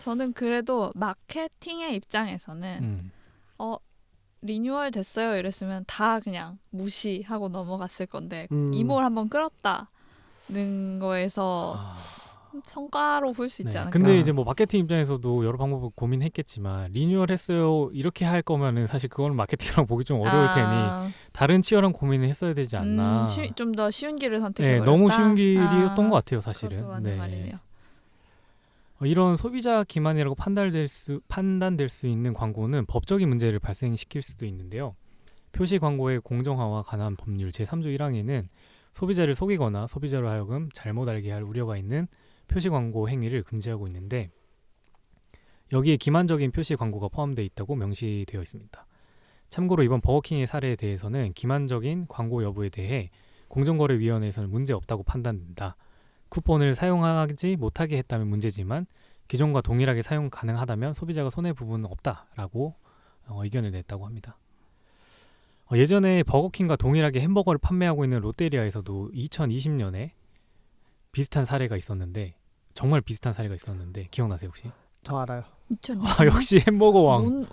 D: 저는 그래도 마케팅의 입장에서는 리뉴얼 됐어요 이랬으면 다 그냥 무시하고 넘어갔을 건데 이목을 한번 끌었다는 거에서 성과로 볼 수 있지 않을까.
B: 근데 이제 뭐 마케팅 입장에서도 여러 방법을 고민했겠지만 리뉴얼 했어요 이렇게 할 거면은 사실 그거는 마케팅이랑 보기 좀 어려울 테니 다른 치열한 고민을 했어야 되지 않나.
D: 좀 더 쉬운 길을 선택해버렸다.
B: 너무 쉬운 길이었던 것 같아요 사실은.
D: 그것도 맞는 말이네요.
B: 이런 소비자 기만이라고 판단될 수 있는 광고는 법적인 문제를 발생시킬 수도 있는데요. 표시 광고의 공정화와 관한 법률 제3조 1항에는 소비자를 속이거나 소비자로 하여금 잘못 알게 할 우려가 있는 표시 광고 행위를 금지하고 있는데 여기에 기만적인 표시 광고가 포함되어 있다고 명시되어 있습니다. 참고로 이번 버거킹의 사례에 대해서는 기만적인 광고 여부에 대해 공정거래위원회에서는 문제없다고 판단된다. 쿠폰을 사용하지 못하게 했다면 문제지만 기존과 동일하게 사용 가능하다면 소비자가 손해부분은 없다라고 의견을 냈다고 합니다. 예전에 버거킹과 동일하게 햄버거를 판매하고 있는 롯데리아에서도 2020년에 비슷한 사례가 있었는데 정말 비슷한 사례가 있었는데 기억나세요 혹시?
C: 저 알아요.
D: 2020년?
B: 역시 햄버거 왕.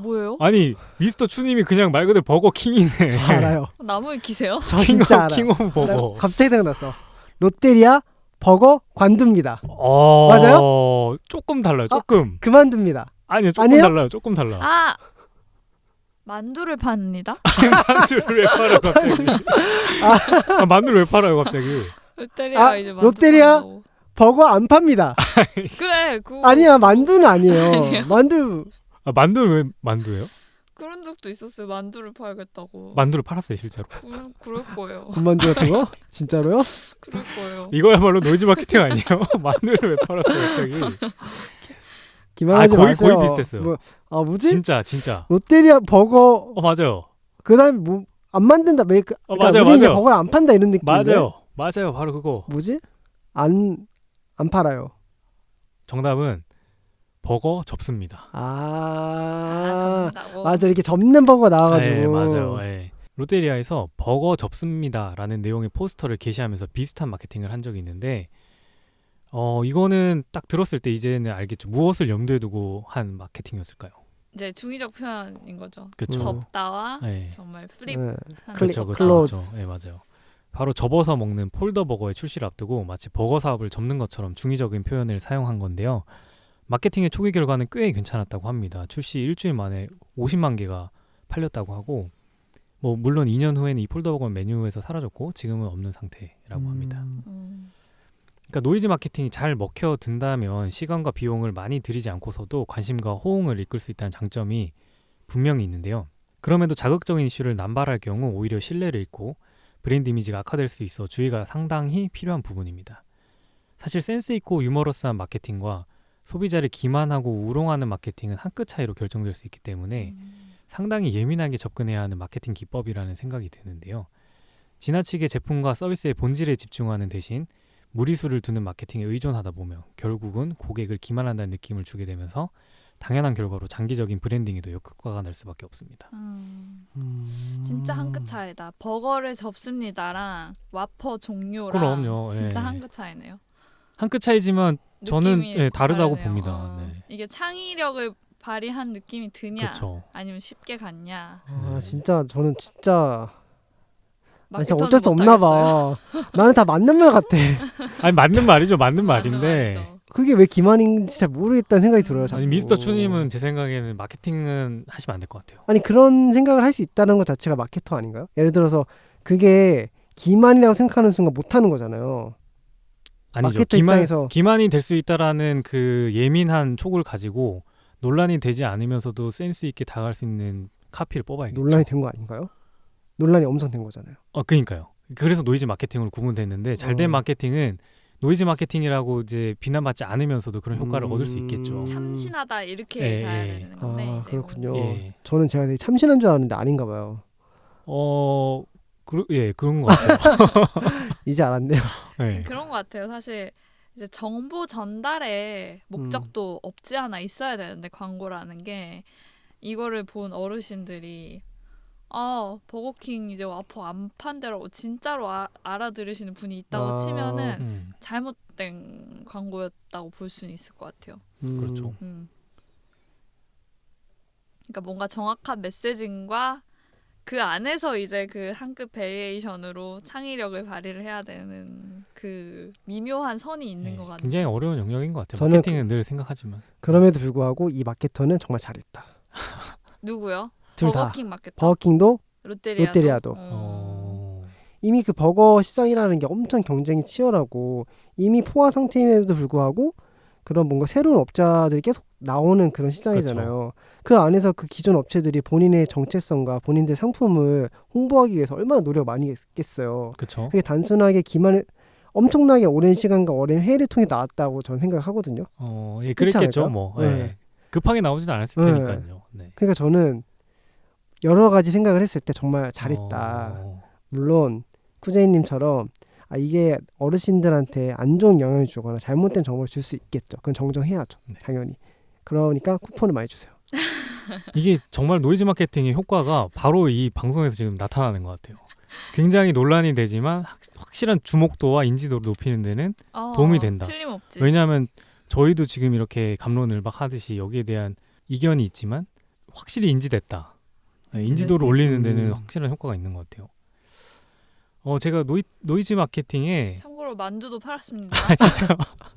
D: 뭐예요?
B: 아니 미스터 추님이 그냥 말 그대로 버거킹이네.
C: 저 알아요.
D: 나무위 키세요?
C: 저 진짜 알아요.
B: 킹 오브 버거.
C: 갑자기 생각났어. 롯데리아 버거 관두입니다.
B: 맞아요? 조금 달라요. 조금.
C: 그만둡니다.
B: 아니요, 조금
C: 아니에요?
B: 달라요. 조금 달라.
D: 만두를 팝니다.
B: 만두를 왜 팔아요 갑자기? 만두를 왜 팔아요 갑자기?
D: 롯데리아 이제 만두
C: 롯데리아
D: 판다고.
C: 버거 안 팝니다.
D: 그래 그거
C: 아니야 만두는 아니에요.
D: 아니에요?
C: 만두
B: 만두는 왜 만두예요?
D: 그런 적도 있었어요. 만두를 팔겠다고.
B: 만두를 팔았어요 실제로.
D: 그럴 거예요.
C: 군만두 같은 거? 진짜로요?
D: 그럴 거예요.
B: 이거야말로 노이즈 마케팅 아니에요? 만두를 왜 팔았어요 갑자기?
C: 기만하지
B: 거의
C: 마세요.
B: 비슷했어요.
C: 뭐지?
B: 진짜.
C: 롯데리아 버거
B: 맞아요.
C: 그다음 뭐 안 만든다 그러니까
B: 맞아요,
C: 우리 이제
B: 맞아요.
C: 버거를 안 판다 이런 느낌인데.
B: 맞아요. 바로 그거.
C: 뭐지? 안 팔아요.
B: 정답은 버거 접습니다.
D: 접는다고.
C: 맞아 이렇게 접는 버거가 나와가지고.
B: 네, 맞아요. 네. 롯데리아에서 버거 접습니다라는 내용의 포스터를 게시하면서 비슷한 마케팅을 한 적이 있는데 이거는 딱 들었을 때 이제는 알겠죠. 무엇을 염두에 두고 한 마케팅이었을까요?
D: 이제 중의적 표현인 거죠.
B: 그쵸.
D: 접다와
B: 네.
D: 정말 플립.
C: 네.
B: 그렇죠.
C: 클로즈.
B: 네, 맞아요. 바로 접어서 먹는 폴더 버거의 출시를 앞두고 마치 버거 사업을 접는 것처럼 중의적인 표현을 사용한 건데요. 마케팅의 초기 결과는 꽤 괜찮았다고 합니다. 출시 일주일 만에 50만 개가 팔렸다고 하고 뭐 물론 2년 후에는 이 폴더 버거는 메뉴에서 사라졌고 지금은 없는 상태라고 합니다. 그러니까 노이즈 마케팅이 잘 먹혀든다면 시간과 비용을 많이 들이지 않고서도 관심과 호응을 이끌 수 있다는 장점이 분명히 있는데요. 그럼에도 자극적인 이슈를 남발할 경우 오히려 신뢰를 잃고 브랜드 이미지가 악화될 수 있어 주의가 상당히 필요한 부분입니다. 사실 센스 있고 유머러스한 마케팅과 소비자를 기만하고 우롱하는 마케팅은 한 끗 차이로 결정될 수 있기 때문에 상당히 예민하게 접근해야 하는 마케팅 기법이라는 생각이 드는데요. 지나치게 제품과 서비스의 본질에 집중하는 대신 무리수를 두는 마케팅에 의존하다 보면 결국은 고객을 기만한다는 느낌을 주게 되면서 당연한 결과로 장기적인 브랜딩에도 역효과가 날 수밖에 없습니다.
D: 진짜 한 끗 차이다. 버거를 접습니다랑 와퍼 종료랑
B: 그럼요.
D: 진짜
B: 예.
D: 한 끗 차이네요.
B: 한 끗 차이지만 저는
D: 느낌이
B: 다르다고
D: 다르네요.
B: 봅니다. 네.
D: 이게 창의력을 발휘한 느낌이 드냐
B: 그렇죠.
D: 아니면 쉽게 갔냐.
C: 진짜 저는 진짜
D: 마케터는
C: 어쩔 수 없나
D: 못하겠어요.
C: 봐. 나는 다 맞는 말 같아.
B: 아니 맞는 말이죠. 맞는
D: 맞는
B: 말인데
D: 말이죠.
C: 그게 왜 기만인지 잘 모르겠다는 생각이 들어요. 자꾸.
B: 아니 미스터 추님은 제 생각에는 마케팅은 하시면 안 될 것 같아요.
C: 아니 그런 생각을 할 수 있다는 것 자체가 마케터 아닌가요? 예를 들어서 그게 기만이라고 생각하는 순간 못하는 거잖아요.
B: 아니죠.
C: 마케터 입장에서
B: 기만이 될 수 있다라는 그 예민한 촉을 가지고 논란이 되지 않으면서도 센스 있게 다가갈 수 있는 카피를 뽑아야겠죠.
C: 논란이 된 거 아닌가요? 논란이 엄청 된 거잖아요.
B: 그러니까요. 그래서 노이즈 마케팅으로 구분됐는데 잘된 마케팅은 노이즈 마케팅이라고 이제 비난받지 않으면서도 그런 효과를 얻을 수 있겠죠.
D: 참신하다 이렇게 가야 되는 건데. 이제
C: 그렇군요.
B: 예.
C: 저는 제가 되게 참신한 줄 알았는데 아닌가 봐요.
B: 그런 것 같아요.
C: 이제 알았네요.
B: 네.
D: 그런 것 같아요. 사실 이제 정보 전달에 목적도 없지 않아 있어야 되는데 광고라는 게 이거를 본 어르신들이 버거킹 이제 와퍼 안 판대라고 진짜로 알아들으시는 분이 있다고 치면은 잘못된 광고였다고 볼 수는 있을 것 같아요.
B: 그렇죠.
D: 그러니까 뭔가 정확한 메시징과 그 안에서 이제 그 한 급 베리에이션으로 창의력을 발휘를 해야 되는 그 미묘한 선이 있는 것 같아요.
B: 굉장히 어려운 영역인 것 같아요. 마케팅은 늘 생각하지만.
C: 그럼에도 불구하고 이 마케터는 정말 잘했다.
D: 누구요?
C: 둘 다.
D: 버거킹 마케터?
C: 버거킹도
D: 롯데리아도.
C: 이미 그 버거 시장이라는 게 엄청 경쟁이 치열하고 이미 포화 상태임에도 불구하고 그런 뭔가 새로운 업자들이 계속 나오는 그런 시장이잖아요. 그렇죠. 그 안에서 그 기존 업체들이 본인의 정체성과 본인들 상품을 홍보하기 위해서 얼마나 노력 많이 했겠어요.
B: 그렇죠.
C: 그게 단순하게 엄청나게 오랜 시간과 오랜 회의를 통해 나왔다고 저는 생각하거든요.
B: 예, 그랬겠죠. 뭐 급하게 나오지는 않았을 테니까요. 네.
C: 그러니까 저는 여러 가지 생각을 했을 때 정말 잘했다. 물론 쿠제이님처럼 이게 어르신들한테 안 좋은 영향을 주거나 잘못된 정보를 줄 수 있겠죠. 그건 정정해야죠. 당연히. 그러니까 쿠폰을 많이 주세요.
B: 이게 정말 노이즈 마케팅의 효과가 바로 이 방송에서 지금 나타나는 것 같아요. 굉장히 논란이 되지만 확실한 주목도와 인지도를 높이는 데는 도움이 된다.
D: 틀림없지.
B: 왜냐하면 저희도 지금 이렇게 감론을 막 하듯이 여기에 대한 이견이 있지만 확실히 인지됐다. 인지도를 올리는 데는 확실한 효과가 있는 것 같아요. 제가 노이즈 마케팅에
D: 참고로 만두도 팔았습니다.
B: 진짜?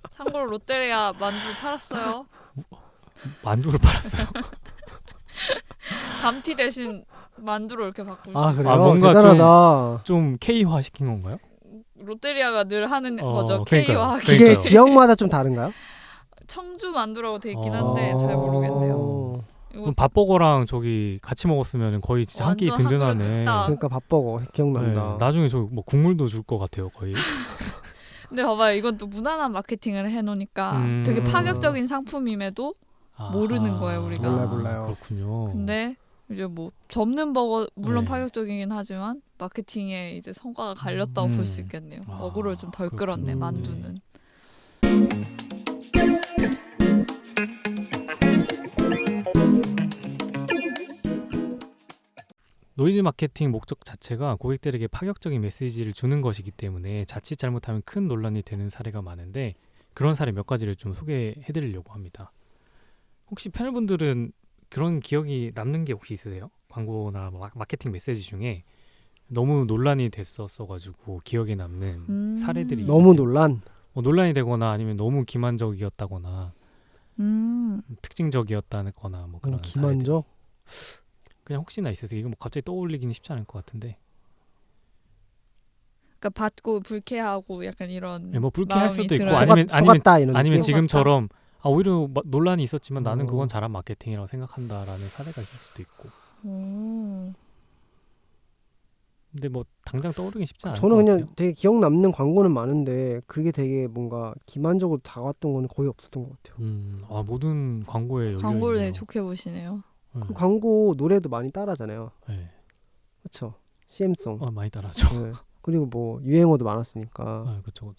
D: 참고로 롯데리아 만두 팔았어요.
B: 만두를 팔았어요?
D: 감튀 대신 만두로 이렇게 바꿀 수 있어요.
C: 그래요?
B: 뭔가
C: 대단하다.
B: 좀 K화 시킨 건가요?
D: 롯데리아가 늘 하는 거죠.
B: 그러니까요.
D: K화.
C: 그게 지역마다 좀 다른가요?
D: 청주 만두라고 돼 있긴 한데 잘 모르겠네요.
B: 그럼 밥버거랑 저기 같이 먹었으면 거의 진짜 한 끼 든든하네.
C: 그러니까 밥버거 기억난다.
B: 나중에 저 뭐 국물도 줄 것 같아요 거의.
D: 근데 봐봐요. 이건 또 무난한 마케팅을 해놓으니까 되게 파격적인 상품임에도 모르는 거예요 우리가.
C: 몰라요.
B: 그렇군요.
D: 근데 이제 뭐 접는 버거 물론 파격적이긴 하지만 마케팅에 이제 성과가 갈렸다고 볼 수 있겠네요. 어그로를 좀 덜 끌었네 만두는.
B: 노이즈 마케팅 목적 자체가 고객들에게 파격적인 메시지를 주는 것이기 때문에 자칫 잘못하면 큰 논란이 되는 사례가 많은데 그런 사례 몇 가지를 좀 소개해드리려고 합니다. 혹시 패널분들은 그런 기억이 남는 게 혹시 있으세요? 광고나 마케팅 메시지 중에 너무 논란이 됐었어가지고 기억에 남는 사례들이 있으세요?
C: 너무 논란이
B: 되거나 아니면 너무 기만적이었다거나 특징적이었다거나 뭐 그런
C: 기만적?
B: 사례들. 그냥 혹시나 있으세요? 이거 뭐 갑자기 떠올리기는 쉽지 않을 것 같은데.
D: 그러니까 받고 불쾌하고 약간 이런.
B: 뭐 불쾌할 수도 있고
C: 아니면
B: 지금처럼 오히려 논란이 있었지만 나는 그건 잘한 마케팅이라고 생각한다라는 사례가 있을 수도 있고. 근데 뭐 당장 떠오르긴 쉽지 않을 것 같아요.
C: 저는 그냥 되게 기억 남는 광고는 많은데 그게 되게 뭔가 기만적으로 다가왔던 거는 거의 없었던 것 같아요.
B: 모든 광고에
D: 광고를 되게 좋게 보시네요.
C: 그 광고 노래도 많이 따라하잖아요.
B: 네.
C: 그렇죠. CM송.
B: 많이 따라하죠.
C: 네. 그리고 뭐 유행어도 많았으니까.
B: 그렇죠.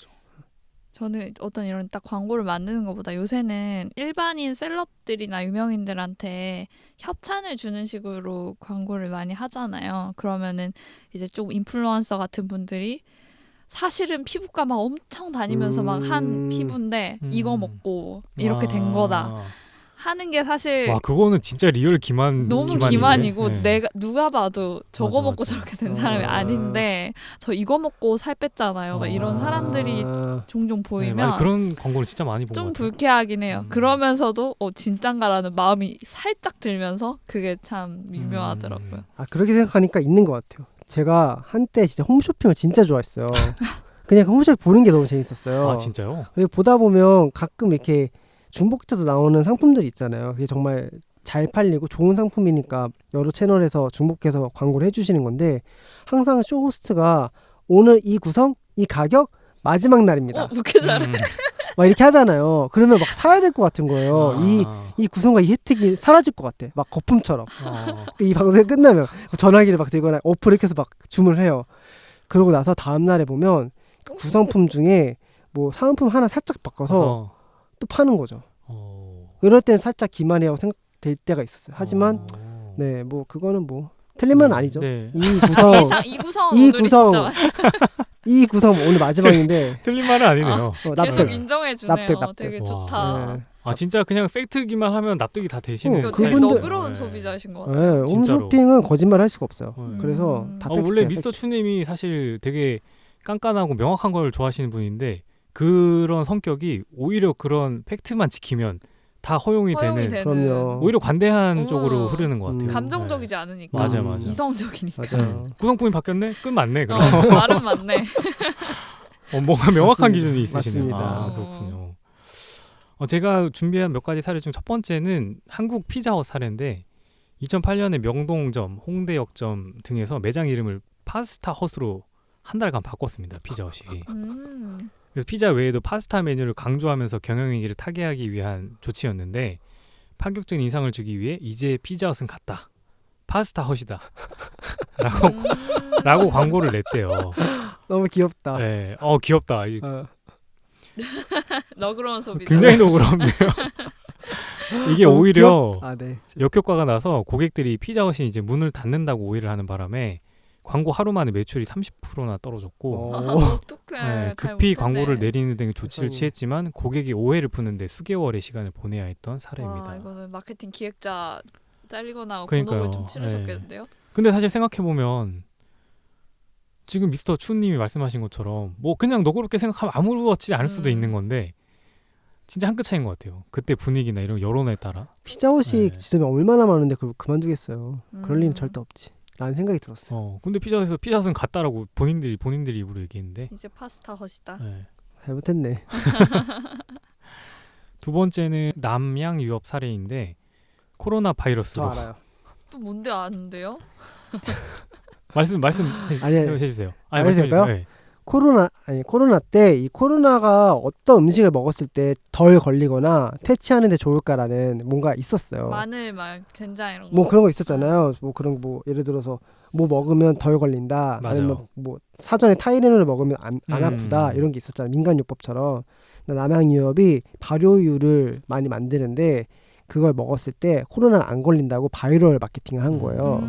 D: 저는 어떤 이런 딱 광고를 만드는 것보다 요새는 일반인 셀럽들이나 유명인들한테 협찬을 주는 식으로 광고를 많이 하잖아요. 그러면은 이제 좀 인플루언서 같은 분들이 사실은 피부과 막 엄청 다니면서 막 한 피부인데 이거 먹고 이렇게 된 거다 하는 게 사실
B: 그거는 진짜 리얼
D: 너무 기만이고 내가 누가 봐도 저거 먹고 저렇게 된 사람이 아닌데 저 이거 먹고 살 뺐잖아요. 막 이런 사람들이 종종 보이면
B: 그런 광고를 진짜 많이 본 것 같아요.
D: 좀 불쾌하긴 해요. 그러면서도 진짠가라는 마음이 살짝 들면서 그게 참 미묘하더라고요.
C: 그렇게 생각하니까 있는 것 같아요. 제가 한때 진짜 홈쇼핑을 진짜 좋아했어요. 그냥 홈쇼핑 보는 게 너무 재밌었어요.
B: 진짜요?
C: 그리고 보다 보면 가끔 이렇게 중복돼서 나오는 상품들이 있잖아요. 그게 정말 잘 팔리고 좋은 상품이니까 여러 채널에서 중복해서 광고를 해주시는 건데 항상 쇼호스트가 오늘 이 구성, 이 가격, 마지막 날입니다.
D: 그렇게 잘해.
C: 막 이렇게 하잖아요. 그러면 막 사야 될 것 같은 거예요. 이 구성과 이 혜택이 사라질 것 같아. 막 거품처럼. 이 방송이 끝나면 전화기를 막 들거나 어플을 켜서 막 주문을 해요. 그러고 나서 다음 날에 보면 그 구성품 중에 뭐 사은품 하나 살짝 바꿔서 또 파는 거죠. 그럴 때는 살짝 기만이라고 생각될 때가 있었어요. 하지만 네, 뭐 그거는 뭐 틀린 건 아니죠.
B: 네.
C: 이 구성
D: 이
C: 이
D: 구성
C: 구성
D: 진짜
C: 이 구성 오늘 마지막인데
B: 틀린 말은 아니네요.
D: 계속
C: 납득.
D: 인정해주네요.
C: 납득.
D: 되게
B: 와.
D: 좋다.
C: 네.
B: 아 진짜 그냥 팩트기만 하면 납득이 다 되시는
D: 그러니까
C: 그분들-
D: 되게
B: 스타일이시죠.
D: 너그러운
B: 네.
D: 소비자이신 것
C: 네,
D: 같아요.
B: 진짜로.
C: 홈쇼핑은 거짓말 할 수가 없어요.
B: 네.
C: 그래서 다
B: 원래
C: 팩트예요,
B: 미스터
C: 팩트.
B: 추님이 사실 되게 깐깐하고 명확한 걸 좋아하시는 분인데 그런 성격이 오히려 그런 팩트만 지키면 다 허용이
D: 허용이
B: 되는
C: 그럼요.
B: 오히려 관대한
D: 어.
B: 쪽으로 흐르는 것 같아요.
D: 감정적이지 않으니까.
B: 맞아요, 맞아요.
D: 이성적이니까.
C: 맞아요.
B: 구성품이 바뀌었네? 끝 맞네. 그럼
D: 말은 맞네.
B: 뭔가 명확한
C: 맞습니다.
B: 기준이 있으시네요.
C: 맞습니다.
B: 아, 그렇군요. 제가 준비한 몇 가지 사례 중 첫 번째는 한국 피자헛 사례인데 2008년에 명동점, 홍대역점 등에서 매장 이름을 파스타헛으로 한 달간 바꿨습니다. 피자헛이. 그래서 피자 외에도 파스타 메뉴를 강조하면서 경영위기를 타개하기 위한 조치였는데 파격적인 인상을 주기 위해 이제 피자헛은 갔다. 파스타헛이다. 라고 광고를 냈대요.
C: 너무 귀엽다.
B: 네. 귀엽다.
D: 너그러운 소비자.
B: 굉장히 너그럽네요. 이게
C: 너무
B: 오히려
C: 네.
B: 역효과가 나서 고객들이 피자헛이 이제 문을 닫는다고 오해를 하는 바람에 광고 하루 만에 매출이 30%나 떨어졌고
D: 어떡해.
B: 급히 광고를 내리는 등의 조치를
C: 세상에.
B: 취했지만 고객이 오해를 푸는데 수개월의 시간을 보내야 했던 사례입니다.
D: 와, 이거는 마케팅 기획자 잘리거나
B: 그러니까요.
D: 본업을 좀 치르셨겠는데요?
B: 근데 사실 생각해보면 지금 미스터 추님이 말씀하신 것처럼 뭐 그냥 너그럽게 생각하면 아무렇지 않을 수도 있는 건데 진짜 한 끗 차이인 것 같아요. 그때 분위기나 이런 여론에 따라.
C: 피자헛이
B: 네.
C: 지점이 얼마나 많은데 그걸 그만두겠어요. 그럴 리는 절대 없지. 라는 생각이 들었어요.
B: 근데 피자헛은 갔다라고 본인들이 입으로 얘기했는데.
D: 이제 파스타 헛이다.
B: 네.
C: 잘못했네.
B: 두 번째는 남양 유업 사례인데 코로나
C: 저
B: 바이러스로
C: 알아요.
D: 또 뭔데 아는데요?
B: 말씀
C: 아니,
B: 해주세요.
C: 말해도 될까요?
B: 네.
C: 코로나 때 이 코로나가 어떤 음식을 먹었을 때 덜 걸리거나 퇴치하는데 좋을까라는 뭔가 있었어요.
D: 마늘 막 된장 이런 거.
C: 뭐 그런 거 있었잖아요. 뭐 그런 뭐 예를 들어서 뭐 먹으면 덜 걸린다.
B: 맞아요.
C: 아니면 뭐 사전에 타이레놀을 먹으면 안 아프다.
B: 음.
C: 이런 게 있었잖아요. 민간요법처럼. 남양유업이 발효유를 많이 만드는데 그걸 먹었을 때 코로나 안 걸린다고 바이럴 마케팅을 한 거예요.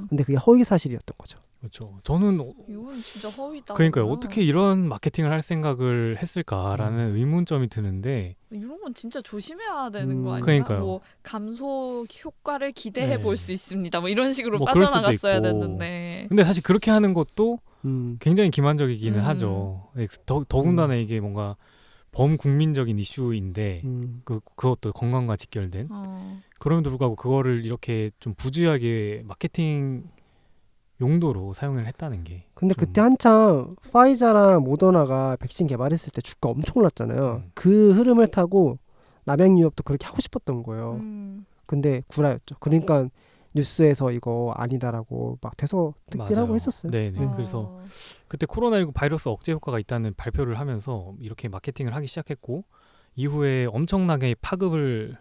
C: 근데 그게 허위 사실이었던 거죠.
B: 그렇죠. 저는
D: 이건 진짜 허위다.
B: 그러니까요. 어떻게 이런 마케팅을 할 생각을 했을까라는 의문점이 드는데
D: 이런 건 진짜 조심해야 되는 거 아닌가?
B: 그러니까요.
D: 뭐 감소 효과를 기대해
B: 네.
D: 볼 수 있습니다. 뭐 이런 식으로
B: 뭐 그럴 수도
D: 빠져나갔어야
B: 있고.
D: 됐는데.
B: 근데 사실 그렇게 하는 것도 굉장히 기만적이기는
D: 음.
B: 하죠. 더군다나 이게 뭔가 범국민적인 이슈인데 그것도 건강과 직결된 그럼에도 불구하고 그거를 이렇게 좀 부주의하게 마케팅 용도로 사용을 했다는 게
C: 근데
B: 좀-
C: 그때 한참 파이자랑 모더나가 백신 개발했을 때 주가 엄청 올랐잖아요. 그 흐름을 타고 남양유업도 그렇게 하고 싶었던 거예요. 근데 구라였죠. 그러니까 뉴스에서 이거 아니다라고 막 대서특필하고
B: 맞아요.
C: 했었어요.
B: 네네. 그래서 그때 코로나19 바이러스 억제 효과가 있다는 발표를 하면서 이렇게 마케팅을 하기 시작했고 이후에 엄청나게 파급을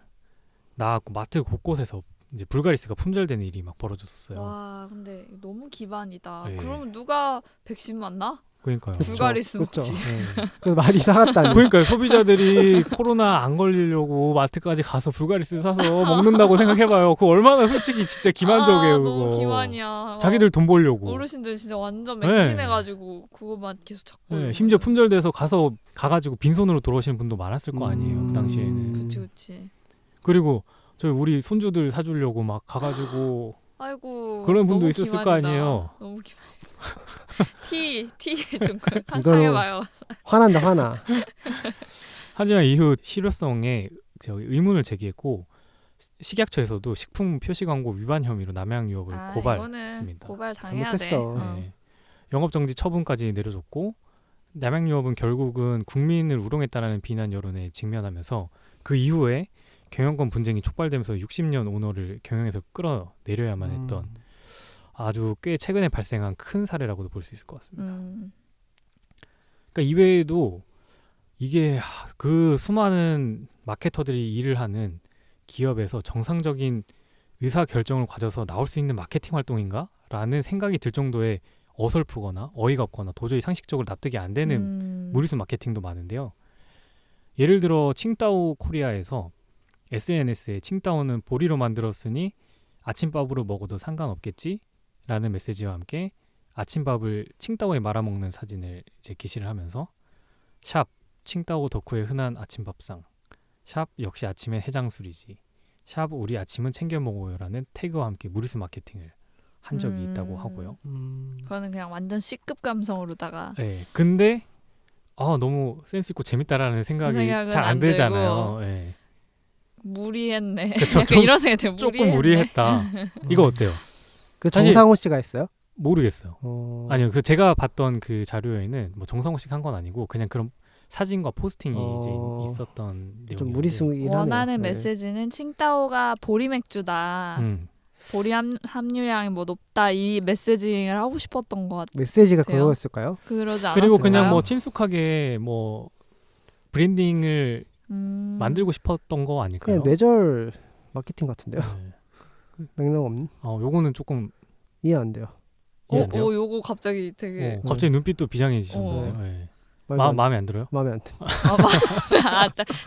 B: 낳았고 마트 곳곳에서 이제 불가리스가 품절되는 일이 막 벌어졌었어요.
D: 와, 근데 너무 기반이다.
B: 네.
D: 그러면 누가 백신 맞나?
B: 그러니까요.
C: 그쵸.
D: 불가리스
C: 그쵸.
D: 먹지.
B: 네.
C: 그래서 많이 사갔다니.
B: 그러니까 소비자들이 코로나 안 걸리려고 마트까지 가서 불가리스 사서 먹는다고 생각해봐요. 그거 얼마나 솔직히 진짜 기만적이에요. 그거.
D: 너무 기만이야.
B: 자기들 돈 벌려고.
D: 어르신들 진짜 완전
B: 네.
D: 맹신해가지고 그거만 계속 찾고.
B: 네, 심지어 품절돼서 가가지고 빈손으로 돌아오시는 분도 많았을 거 아니에요. 그 당시에는.
D: 그치.
B: 그리고 저희 우리 손주들 사주려고 막 가가지고
D: 아이고.
B: 그런 분도
D: 너무
B: 있었을 거
D: 기만이다.
B: 아니에요.
D: 너무 기만. 좀
C: 이거는-
D: 상해봐요.
C: 화난다.
B: 하지만 이후 실효성에 의문을 제기했고 식약처에서도 식품 표시 광고 위반 혐의로 남양유업을
D: 이거는
B: 고발했습니다.
D: 고발 당해야
C: 잘못했어.
D: 돼.
B: 네. 영업정지 처분까지 내려졌고 남양유업은 결국은 국민을 우롱했다라는 비난 여론에 직면하면서 그 이후에 경영권 분쟁이 촉발되면서 60년 오너를 경영에서 끌어내려야만 했던 아주 꽤 최근에 발생한 큰 사례라고도 볼 수 있을 것 같습니다. 그러니까 이외에도 이게 그 수많은 마케터들이 일을 하는 기업에서 정상적인 의사 결정을 가져서 나올 수 있는 마케팅 활동인가? 라는 생각이 들 정도의 어설프거나 어이가 없거나 도저히 상식적으로 납득이 안 되는 무리수 마케팅도 많은데요. 예를 들어 칭따오 코리아에서 SNS에 칭따오는 보리로 만들었으니 아침밥으로 먹어도 상관없겠지? 라는 메시지와 함께 아침밥을 칭따오에 말아먹는 사진을 이제 게시를 하면서 샵 칭따오 덕후의 흔한 아침밥상 샵 역시 아침엔 해장술이지 샵 우리 아침은 챙겨 먹어요라는 태그와 함께 무리수 마케팅을 한 적이 있다고 하고요.
D: 그거는 그냥 완전 C급 감성으로다가.
B: 네, 근데 너무 센스 있고 재밌다라는 생각이
D: 생각은
B: 잘 안
D: 안
B: 들잖아요. 네.
D: 무리했네.
B: 그쵸,
D: 약간 이런 생각이 들어요.
B: 조금 무리했다. 이거 어때요?
C: 그
B: 사실-
C: 정상호 씨가 했어요?
B: 모르겠어요. 아니요, 그 제가 봤던 그 자료에는 뭐 정상호 씨가 한 건 아니고 그냥 그런 사진과 포스팅이 이제 있었던 내용이었는데
C: 좀 무리수이긴 하네요.
D: 원하는
C: 네.
D: 메시지는 칭따오가 보리 맥주다. 보리 함유량이 뭐 높다 이 메시징을 하고 싶었던 것 같아요.
C: 메시지가
D: 같아요.
C: 그거였을까요?
D: 그러지 않았을까요?
B: 그리고 그냥 뭐 친숙하게 뭐 브랜딩을 만들고 싶었던 거 아닐까요?
C: 그냥 뇌절 마케팅 같은데요.
B: 네.
C: 맥락 없는?
B: 요거는 조금
C: 이해 안 돼요.
B: 이해돼요?
D: 요거 갑자기 되게
B: 갑자기 눈빛도 비장해지셨는데요. 네. 마음에 안 들어요?
C: 마음에 안 돼.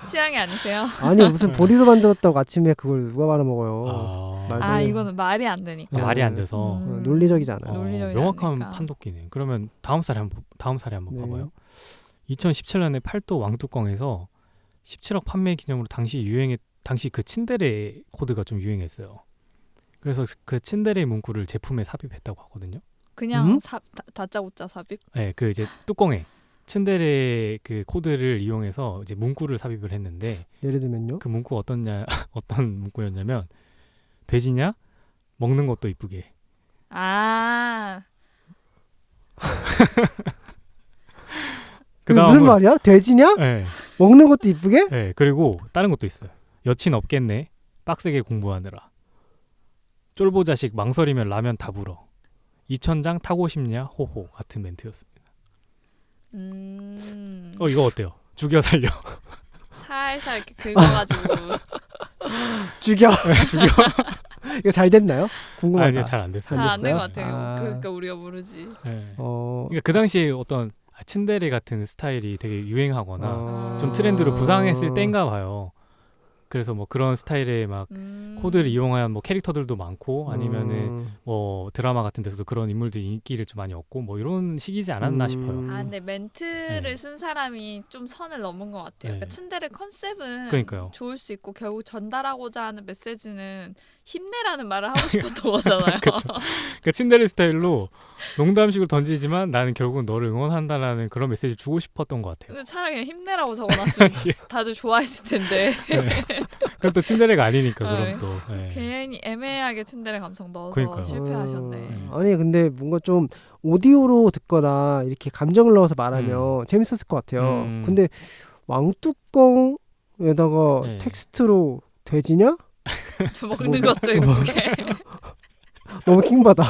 D: 취향이 아니세요?
C: 아니 무슨 보리로 만들었다고 아침에 그걸 누가 말아먹어요. 말도 안 돼.
D: 이거는 말이 안 되니까.
B: 말이 안 돼서
C: 논리적이지 않아요.
D: 논리적이지
B: 명확한
D: 않으니까.
B: 판독기네. 그러면 다음 사례 한번
C: 네.
B: 봐봐요. 2017년에 팔도 왕뚜껑에서 17억 판매 기념으로 당시 그 친데레 코드가 좀 유행했어요. 그래서 그 친데레 문구를 제품에 삽입했다고 하거든요.
D: 그냥 다짜고짜 삽입?
B: 네, 그 이제 뚜껑에 친데레 그 코드를 이용해서 이제 문구를 삽입을 했는데
C: 예를 들면요?
B: 그 문구가 어떤 문구였냐면 돼지냐 먹는 것도 이쁘게.
C: 그게 무슨 말이야? 돼지냐?
B: 네.
C: 먹는 것도 이쁘게?
B: 네, 그리고 다른 것도 있어요. 여친 없겠네. 빡세게 공부하느라. 쫄보 자식 망설이면 라면 다 불어. 입천장 타고 싶냐? 호호 같은 멘트였습니다. 이거 어때요? 죽여 살려.
D: 살살 이렇게 긁어가지고
C: 죽여.
B: 죽여.
C: 이거 잘 됐나요? 궁금하다.
B: 아니요, 잘 안 됐어요.
D: 잘 안 된 것
C: 됐어요?
D: 같아요. 그러니까 우리가 모르지.
B: 네.
C: 어,
B: 그러니까 그 당시에 어떤 츤데레 같은 스타일이 되게 유행하거나
C: 어.
B: 좀 트렌드로 부상했을 때인가 봐요. 그래서 뭐 그런 스타일의 막 코드를 이용한 뭐 캐릭터들도 많고 아니면은 뭐 드라마 같은 데서도 그런 인물들이 인기를 좀 많이 얻고 뭐 이런 시기지 않았나 싶어요.
D: 근데 멘트를
B: 네.
D: 쓴 사람이 좀 선을 넘은 것 같아요.
B: 네.
D: 그러니까 츤데레 컨셉은
B: 그러니까요.
D: 좋을 수 있고 결국 전달하고자 하는 메시지는 힘내라는 말을 하고 싶었던 거잖아요.
B: 그렇죠. 그러니까 츤데레 스타일로 농담식으로 던지지만 나는 결국은 너를 응원한다라는 그런 메시지를 주고 싶었던 것 같아요.
D: 근데 차라리 그냥 힘내라고 적어놨으면 다들 좋아했을 텐데.
B: 네. 그건 또 츤데레가 아니니까
D: 네.
B: 그럼 또. 네.
D: 괜히 애매하게 츤데레 감성 넣어서
B: 그러니까요.
D: 실패하셨네.
C: 아니 근데 뭔가 좀 오디오로 듣거나 이렇게 감정을 넣어서 말하면 재밌었을 것 같아요. 근데 왕뚜껑에다가
B: 네.
C: 텍스트로 돼지냐?
D: 먹는 것도 이쁘게.
C: 너무 킹받아.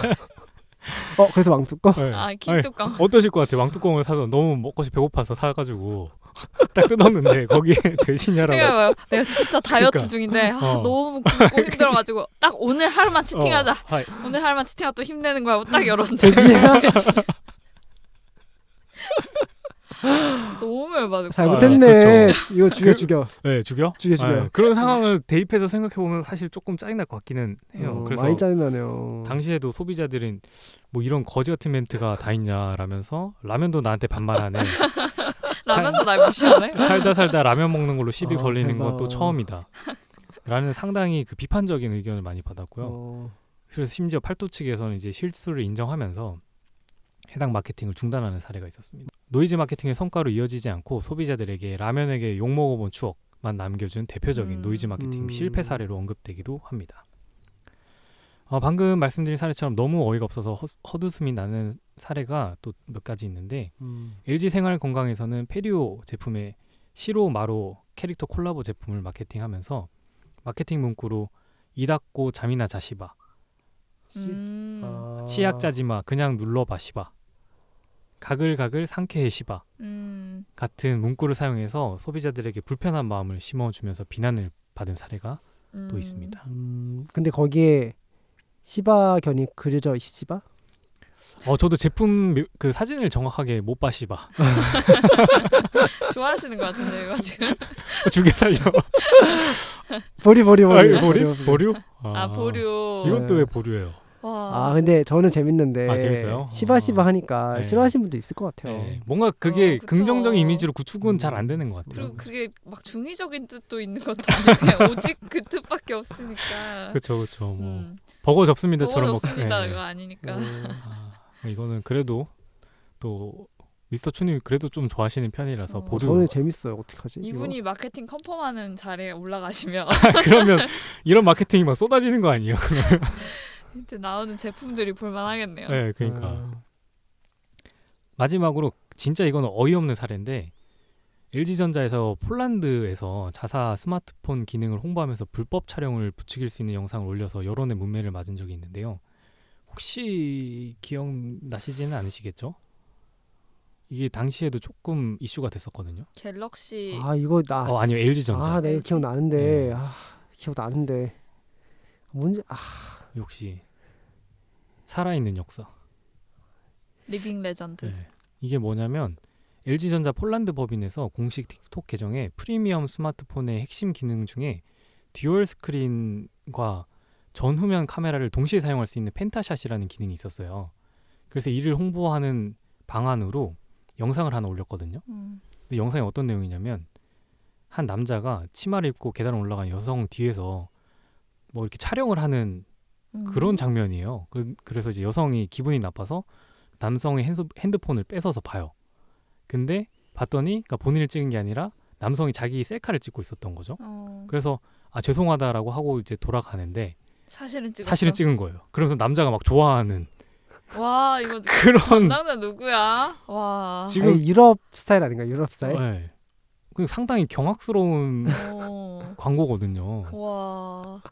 C: 그래서 왕뚜껑?
B: 네.
D: 킹뚜껑.
B: 어떠실 것 같아요? 왕뚜껑을 사서 너무 먹고서 배고파서 사가지고 딱 뜯었는데 거기에 돼지냐라고.
D: 내가 진짜 다이어트
B: 그러니까.
D: 중인데 너무 굶고 힘들어가지고 딱 오늘 하루만 치팅하자.
B: 하이.
D: 오늘 하루만 치팅하고 또 힘내는 거야 하고 딱 열었는데
C: 돼지냐?
D: 너무 열받을 거야.
C: 잘못했네.
B: 그렇죠.
C: 이거 죽여.
B: 네, 죽여?
C: 죽여.
B: 네, 그런 상황을 대입해서 생각해보면 사실 조금 짜증날 것 같기는 해요. 그래서
C: 많이 짜증나네요.
B: 당시에도 소비자들은 뭐 이런 거지 같은 멘트가 다 있냐라면서 라면도 나한테 반말하네.
D: 라면도 날 무시하네.
B: 살다 라면 먹는 걸로 시비 걸리는
C: 대박.
B: 건 또 처음이다. 라는 상당히 그 비판적인 의견을 많이 받았고요. 그래서 심지어 팔도 측에서는 이제 실수를 인정하면서 해당 마케팅을 중단하는 사례가 있었습니다. 노이즈 마케팅의 성과로 이어지지 않고 소비자들에게 라면에게 욕먹어본 추억만 남겨준 대표적인 노이즈 마케팅 실패 사례로 언급되기도 합니다. 방금 말씀드린 사례처럼 너무 어이가 없어서 헛웃음이 나는 사례가 또 몇 가지 있는데 LG 생활건강에서는 페리오 제품의 시로 마로 캐릭터 콜라보 제품을 마케팅하면서 마케팅 문구로 이닦고 잠이나 자시바 치약짜지마 그냥 눌러봐 시바 가글가글 상쾌해 시바 같은 문구를 사용해서 소비자들에게 불편한 마음을 심어주면서 비난을 받은 사례가 또 있습니다.
C: 근데 거기에 시바견이 그려져 시바?
B: 저도 제품 그 사진을 정확하게 못 봐 시바.
D: 좋아하시는 것 같은데 이거 지금.
B: 죽여 살려.
C: 보류.
B: 보류?
D: 보류.
B: 이건 또 왜 보류예요?
D: 와.
C: 근데 저는 재밌는데
B: 재밌어요?
C: 시바시바 하니까
B: 네.
C: 싫어하시는 분도 있을 것 같아요.
B: 네. 뭔가 그게
D: 그쵸.
B: 긍정적인 이미지로 구축은 잘 안 되는 것 같아요.
D: 그리고 그게 막 중의적인 뜻도 있는 것도 아니고 그냥 오직 그 뜻밖에 없으니까.
B: 그렇죠. 뭐 버거 접습니다처럼
D: 버거 접습니다
B: 뭐,
D: 이거 아니니까.
B: 이거는 그래도 또 미스터 춘이 그래도 좀 좋아하시는 편이라서 보류.
C: 저는 재밌어요. 어떡하지?
D: 이분이 마케팅 컨펌하는 자리에 올라가시면
B: 그러면 이런 마케팅이 막 쏟아지는 거 아니에요?
D: 이때 나오는 제품들이 볼만하겠네요.
B: 네, 그러니까 마지막으로 진짜 이거는 어이없는 사례인데 LG전자에서 폴란드에서 자사 스마트폰 기능을 홍보하면서 불법 촬영을 부추길 수 있는 영상을 올려서 여론의 문매를 맞은 적이 있는데요. 혹시 기억나시지는 않으시겠죠? 이게 당시에도 조금 이슈가 됐었거든요.
D: 갤럭시
C: 이거 나
B: 아니요, LG전자.
C: 나 이거 기억나는데
B: 네.
C: 기억나는데 뭔지
B: 역시 살아있는 역사.
D: 리빙 레전드.
B: 네. 이게 뭐냐면 LG전자 폴란드 법인에서 공식 틱톡 계정에 프리미엄 스마트폰의 핵심 기능 중에 듀얼 스크린과 전후면 카메라를 동시에 사용할 수 있는 펜타샷이라는 기능이 있었어요. 그래서 이를 홍보하는 방안으로 영상을 하나 올렸거든요. 근데 영상이 어떤 내용이냐면 한 남자가 치마를 입고 계단을 올라간 여성 뒤에서 뭐 이렇게 촬영을 하는 그런 장면이에요. 그래서 이제 여성이 기분이 나빠서 남성의 핸드폰을 뺏어서 봐요. 근데 봤더니 그러니까 본인을 찍은 게 아니라 남성이 자기 셀카를 찍고 있었던 거죠. 그래서 죄송하다라고 하고 이제 돌아가는데 사실은 찍은 거예요. 그러면서 남자가 막 좋아하는
D: 와 이거
B: 그런
D: 담당자 누구야? 와
B: 지금
C: 유럽 스타일 아닌가? 유럽 스타일?
B: 네. 상당히 경악스러운 광고거든요.
D: 와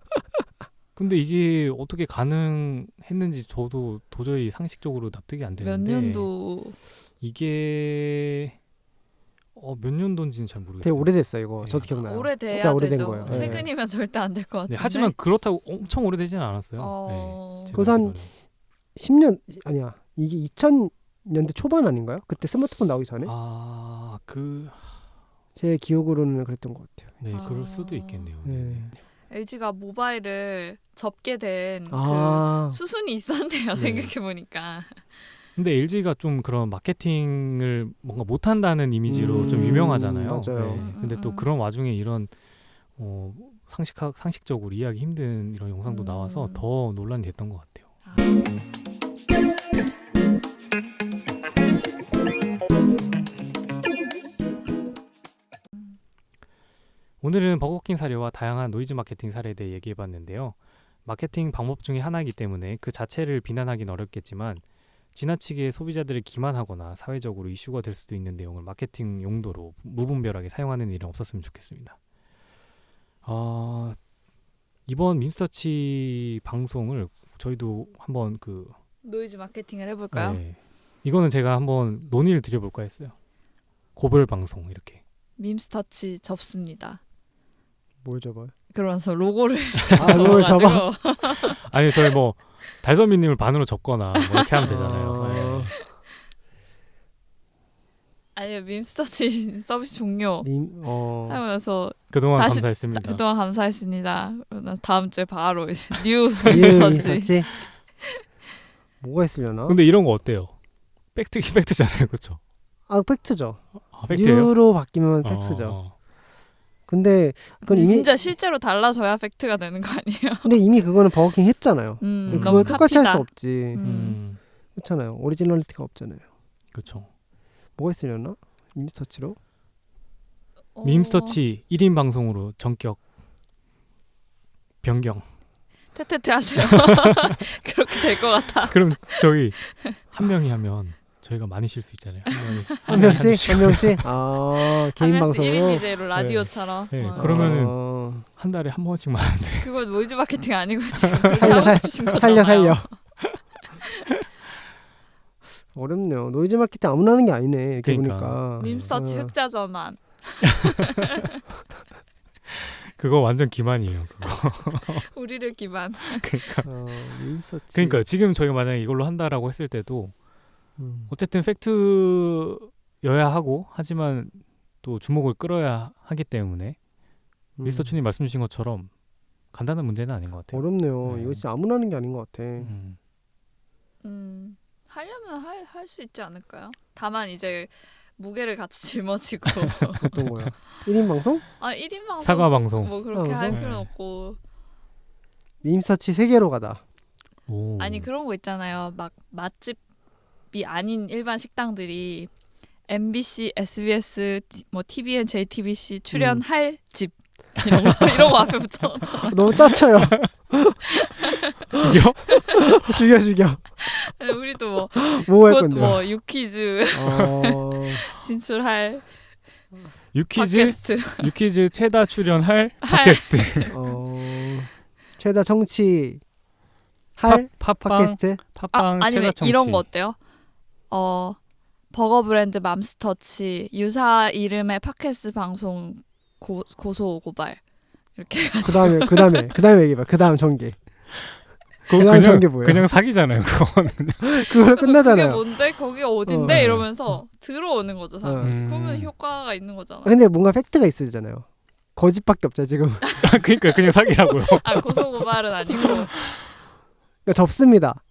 B: 근데 이게 어떻게 가능했는지 저도 도저히 상식적으로 납득이 안 되는데
D: 몇 년도
B: 이게 몇 년도인지는 잘 모르겠어요.
C: 되게 오래됐어요 이거.
B: 네.
C: 저도 기억나요.
D: 오래돼야
C: 진짜 오래된
D: 되죠.
C: 거예요.
D: 최근이면 절대 안 될 것 같은데.
B: 네, 하지만 그렇다고 엄청 오래되지는 않았어요. 네,
C: 그래서 한 10년 아니야. 이게 2000년대 초반 아닌가요? 그때 스마트폰 나오기 전에? 제 기억으로는 그랬던 것 같아요.
B: 네, 그럴 수도 있겠네요.
C: 네.
D: LG가 모바일을 접게 된 그 수순이 있었네요. 생각해 보니까.
B: 근데 LG가 좀 그런 마케팅을 뭔가 못한다는 이미지로 좀 유명하잖아요.
C: 맞아요.
B: 네. 근데 또 그런 와중에 이런 상식적으로 이해하기 힘든 이런 영상도 나와서 더 논란이 됐던 것 같아요. 오늘은 버거킹 사례와 다양한 노이즈 마케팅 사례에 대해 얘기해봤는데요. 마케팅 방법 중에 하나이기 때문에 그 자체를 비난하긴 어렵겠지만 지나치게 소비자들을 기만하거나 사회적으로 이슈가 될 수도 있는 내용을 마케팅 용도로 무분별하게 사용하는 일은 없었으면 좋겠습니다. 이번 밈스터치 방송을 저희도 한번
D: 노이즈 마케팅을 해볼까요?
B: 네, 이거는 제가 한번 논의를 드려볼까 했어요. 고별 방송 이렇게.
D: 밈스터치 접습니다.
C: 뭘 접어요?
D: 그러면서 로고를
C: 로고를 접어?
B: 아니 저희 뭐 달선미님을 반으로 접거나 뭐 이렇게 하면 되잖아요. 네.
D: 아니요 밈스터치 서비스 종료 하고 나서
B: 그동안 감사했습니다.
D: 그동안 감사했습니다. 다음 주에 바로 뉴
C: 밈스터치 뭐가 있으려나?
B: 근데 이런 거 어때요? 팩트잖아요, 그렇죠?
C: 팩트죠.
B: 팩트예요?
C: 뉴로 바뀌면 팩트죠. 근데 그건 이미
D: 진짜 실제로 달라져야 팩트가 되는 거 아니에요?
C: 근데 이미 그거는 버거킹 했잖아요. 그걸 똑같이 할 수 없지. 그렇잖아요. 오리지널리티가 없잖아요.
B: 그렇죠.
C: 뭐가 있으려나? 밈스터치로?
B: 밈스터치 1인 방송으로 전격 변경.
D: 테테테 하세요. 그렇게 될 것 같아.
B: 그럼 저희 한 명이 하면 저희가 많이 쉴 수 있잖아요.
C: 한 명씩? 개인 방송으로?
D: 1인 DJ로 라디오처럼.
B: 네, 그러면은 한 달에 한 번씩만 하는데.
D: 그거 노이즈 마케팅 아니고 지금 그렇게 하고 싶으신 거잖아요.
C: 살려. 어렵네요. 노이즈 마케팅 아무나 하는 게 아니네. 이렇게 보니까.
D: 밈스터치 흑자 전환.
B: 그거 완전 기만이에요. 그거.
D: 우리를 기만.
C: 밈스터치.
B: 그러니까 지금 저희가 만약에 이걸로 한다라고 했을 때도 어쨌든 팩트여야 하고 하지만 또 주목을 끌어야 하기 때문에 미스터 춘이 말씀 주신 것처럼 간단한 문제는 아닌 것 같아요.
C: 어렵네요. 이거 진짜 아무나 하는 게 아닌 것 같아.
D: 하려면 할 수 있지 않을까요? 다만 이제 무게를 같이 짊어지고
C: 어떤 거야? 1인 방송?
D: 1인 방송
B: 사과 방송.
D: 뭐 그렇게 할
C: 방송?
D: 필요는
B: 네.
D: 없고
C: 밈서치 세계로 가다.
B: 오.
D: 아니 그런 거 있잖아요. 막 맛집이 아닌 일반 식당들이 MBC, SBS, 뭐 TVN, JTBC 출연할 집 이런 거 앞에 붙여놓잖아.
C: 너무 짜쳐요.
B: 죽여?
C: 죽여.
D: 우리도
C: 뭐 할
D: 곧
C: 건데?
D: 뭐 유퀴즈
C: 어...
D: 진출할
B: 유퀴즈
D: 팟캐스트.
B: 유퀴즈 최다 출연할 팟캐스트.
C: 최다 청취 할
B: 팟빵
C: 팟캐스트.
B: 팟빵
D: 아니면
B: 최다 청취.
D: 이런 거 어때요? 버거 브랜드 맘스터치 유사 이름의 팟캐스트 방송 고소 고발 이렇게 해가지고
C: 그다음에 얘기해봐. 그다음 전개. 그다음 전개 뭐예요?
B: 그냥 사기잖아요. 그건.
C: 그걸로
D: 그게
C: 끝나잖아요.
D: 뭔데? 거기 어딘데?
C: 어.
D: 이러면서 들어오는 거죠. 사람.
B: 음.
D: 그러면 효과가 있는 거잖아.
C: 근데 뭔가 팩트가 있으잖아요. 거짓밖에 없죠 지금.
B: 그러니까 그냥 사기라고요.
D: 고소 고발은 아니고.
C: 그러니까 접습니다.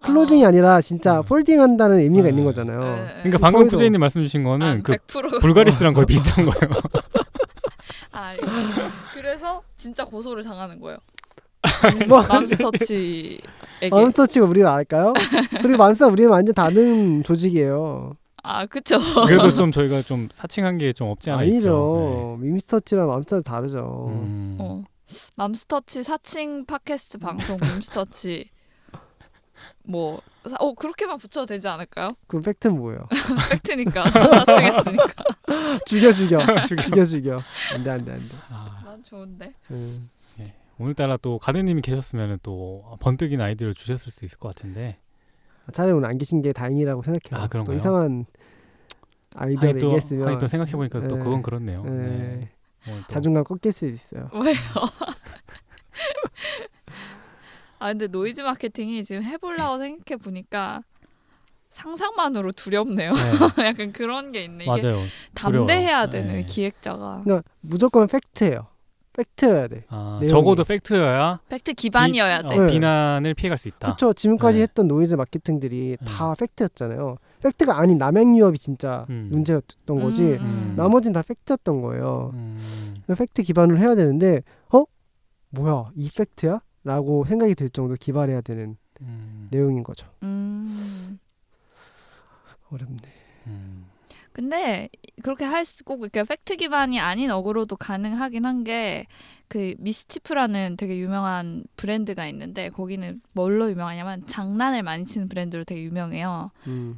C: 클로징이 아니라 진짜 폴딩한다는 의미가 있는 거잖아요.
B: 그러니까 방금
C: 저희도-
B: 푸제이님 말씀 주신 거는 그
D: 100%
B: 불가리스랑 거의 비슷한 거예요.
D: 알겠지. 그래서 진짜 고소를 당하는 거예요.
C: 뭐?
D: 맘스터치에게.
C: 맘스터치가 우리를 알까요? 그리고 맘스터 우리는 완전 다른 조직이에요.
D: 그쵸.
B: 그래도 좀 저희가 좀 사칭한 게 좀 없지 않아 있죠.
C: 아니죠. 밈스터치랑 맘스터 다르죠.
D: 맘스터치 사칭 팟캐스트 방송 밈스터치 뭐 그렇게만 붙여도 되지 않을까요?
C: 그 팩트는 뭐예요?
D: 팩트니까 사칭했으니까.
C: 죽여. 안돼.
D: 난 좋은데.
B: 오늘따라 또 가드님이 계셨으면 또 번뜩인 아이디어를 주셨을 수 있을 것 같은데.
C: 차라리 오늘 안 계신 게 다행이라고 생각해요. 또
B: 그런가요?
C: 이상한 아이디어를 얘기했으면
B: 또 생각해보니까 또
C: 네.
B: 그건 그렇네요.
C: 네.
B: 네. 또
C: 자존감 꺾일 수 있어요.
D: 왜요? 근데 노이즈 마케팅이 지금 해보려고 생각해 보니까 상상만으로 두렵네요.
B: 네.
D: 약간 그런 게 있네. 이게
B: 맞아요.
D: 담대해야
B: 두려워요.
D: 되는
B: 네.
D: 기획자가.
C: 그러니까 무조건 팩트예요. 팩트여야 돼. 내용이.
B: 적어도 팩트여야
D: 팩트 기반이어야 돼.
C: 네.
B: 비난을 피해갈 수 있다.
C: 그렇죠. 지금까지
B: 네.
C: 했던 노이즈 마케팅들이 다 팩트였잖아요. 팩트가 아닌 남양 유업이 진짜 문제였던 거지. 나머지는 다 팩트였던 거예요. 팩트 기반으로 해야 되는데 뭐야 이 팩트야? 라고 생각이 들 정도로 기발해야 되는 내용인 거죠. 어렵네.
D: 근데 그렇게 꼭 이렇게 팩트 기반이 아닌 어그로도 가능하긴 한 게 그 미스치프라는 되게 유명한 브랜드가 있는데 거기는 뭘로 유명하냐면 장난을 많이 치는 브랜드로 되게 유명해요.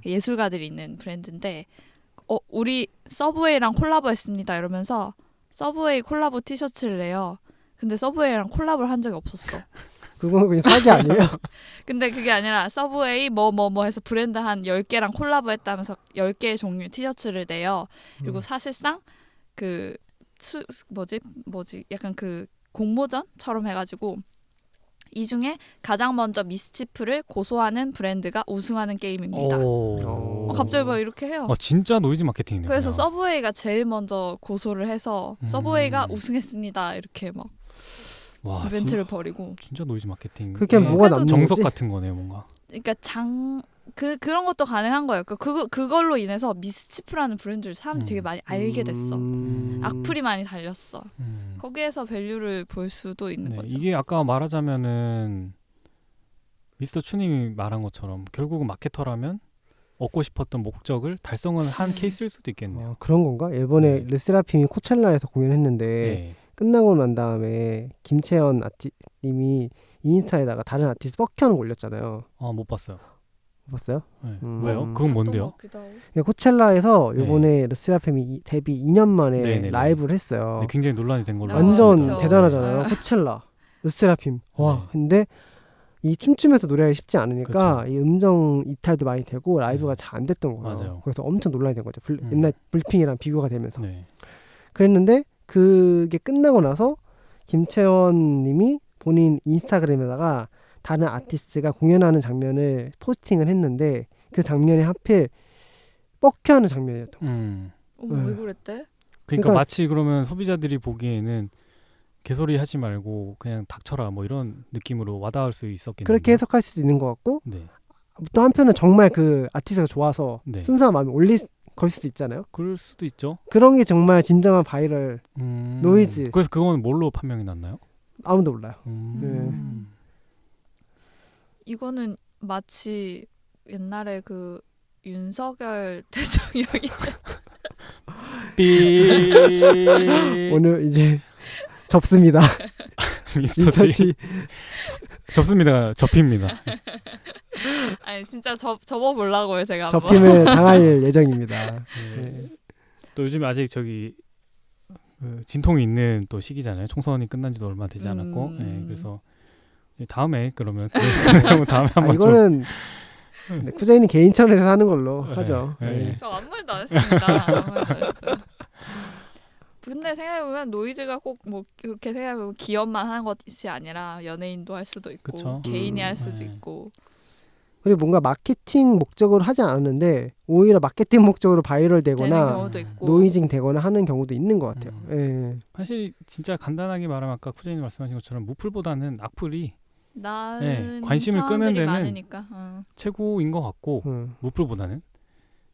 D: 예술가들이 있는 브랜드인데 우리 서브웨이랑 콜라보했습니다 이러면서 서브웨이 콜라보 티셔츠를 내요. 근데 서브웨이랑 콜라보를 한 적이 없었어.
C: 그건 그냥 사기 아니에요?
D: 근데 그게 아니라 서브웨이 뭐 해서 브랜드 한 10개랑 콜라보했다면서 10개의 종류의 티셔츠를 내요. 그리고 사실상 그 뭐지 약간 그 공모전처럼 해가지고 이 중에 가장 먼저 미스치프를 고소하는 브랜드가 우승하는 게임입니다. 갑자기 막 이렇게 해요.
B: 진짜 노이즈 마케팅이네요.
D: 그래서 서브웨이가 제일 먼저 고소를 해서 서브웨이가 우승했습니다. 이렇게 막 이벤트를 벌이고.
B: 진짜 노이즈 마케팅.
C: 그게 뭐가 남는
B: 정석
C: 거지?
B: 같은 거네요, 뭔가.
D: 그러니까 그런 것도 가능한 거예요. 그걸로 인해서 미스치프라는 브랜드를 사람들이 되게 많이 알게 됐어. 악플이 많이 달렸어. 거기에서 밸류를 볼 수도 있는 거죠.
B: 이게 아까 말하자면은 미스터 추님이 말한 것처럼 결국은 마케터라면 얻고 싶었던 목적을 달성을 한 케이스일 수도 있겠네요.
C: 그런 건가? 이번에 르세라핌이 코첼라에서 공연했는데 끝나고 난 다음에 김채연 님이 인스타에다가 다른 아티스트 뻑큐하는 거 올렸잖아요.
B: 못 봤어요.
C: 못 봤어요?
B: 왜요? 그건 뭔데요?
C: 코첼라에서 이번에 르세라핌이 데뷔 2년 만에 라이브를 했어요.
B: 굉장히 논란이 된 걸로
C: 완전
B: 알고 있습니다.
C: 대단하잖아요. 코첼라, 르세라핌. 와, 근데 이 춤추면서 노래하기 쉽지 않으니까 이 음정 이탈도 많이 되고 라이브가 잘 안 됐던 거예요.
B: 맞아요.
C: 그래서 엄청 논란이 된 거죠. 옛날 블핑이랑 비교가 되면서. 그랬는데 그게 끝나고 나서 김채원 님이 본인 인스타그램에다가 다른 아티스트가 공연하는 장면을 포스팅을 했는데 그 장면이 하필 뻑큐하는 장면이었던 거예요.
D: 왜 그랬대?
B: 그러니까 마치 그러면 소비자들이 보기에는 개소리 하지 말고 그냥 닥쳐라 뭐 이런 느낌으로 와닿을 수 있었겠네요.
C: 그렇게 해석할 수도 있는 것 같고 또 한편은 정말 그 아티스트가 좋아서
B: 네.
C: 순수한 마음이 걸 수도 있잖아요.
B: 그럴 수도 있죠.
C: 그런 게 정말 진정한 바이럴 노이즈.
B: 그래서 그건 뭘로 판명이 났나요?
C: 아무도 몰라요.
D: 이거는 마치 옛날에 그 윤석열 대통령이
B: 삐
C: 오늘 이제 접습니다.
B: 민서치 접습니다. 접힙니다.
D: 아니 진짜 접어보려고요 제가.
C: 접힘을 당할 예정입니다. 네.
B: 또 요즘 아직 저기 진통이 있는 또 시기잖아요. 총선이 끝난 지도 얼마 되지 않았고, 네, 그래서 다음에 그러면 다음에 한번
C: 이거는 네, 쿠자이는 개인 채널에서 하는 걸로 하죠.
B: 네.
D: 저 아무 말도 안 했습니다. 아무 말도 안 했어요. 근데 생각해보면 노이즈가 꼭 뭐 그렇게 생각해보면 기업만 하는 것이 아니라 연예인도 할 수도 있고
B: 그쵸?
D: 개인이 할 수도 있고.
C: 그리고 뭔가 마케팅 목적으로 하지 않았는데 오히려 마케팅 목적으로 바이럴
D: 되는
C: 되거나
D: 경우도 있고.
C: 노이징 되거나 하는 경우도 있는 것 같아요. 예.
B: 사실 진짜 간단하게 말하면 아까 쿠자이님 말씀하신 것처럼 무풀보다는 악플이
D: 나은
B: 관심을 끄는 데는
D: 많으니까.
B: 최고인 것 같고 무풀보다는.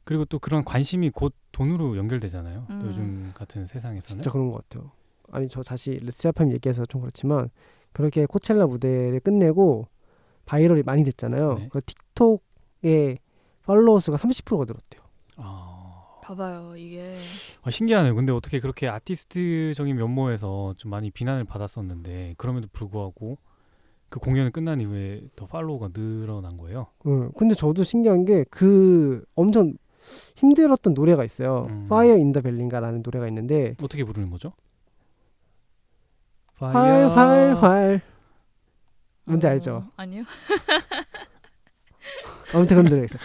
B: 그리고 또 그런 관심이 곧 돈으로 연결되잖아요. 요즘 같은 세상에서는.
C: 진짜 그런 것 같아요. 아니 저 다시 르세라핌 얘기해서 좀 그렇지만 그렇게 코첼라 무대를 끝내고 바이럴이 많이 됐잖아요.
B: 네.
C: 그 틱톡에 팔로워 수가 30%가 늘었대요.
D: 봐봐요 이게.
B: 신기하네요. 근데 어떻게 그렇게 아티스트적인 면모에서 좀 많이 비난을 받았었는데 그럼에도 불구하고 그 공연이 끝난 이후에 더 팔로워가 늘어난 거예요.
C: 근데 저도 신기한 게 그 엄청 힘들었던 노래가 있어요. Fire in the Belly인가라는 노래가 있는데
B: 어떻게 부르는 거죠?
C: 활활활 뭔지 알죠?
D: 아니요.
C: 아무튼 그런 노래가 있어요.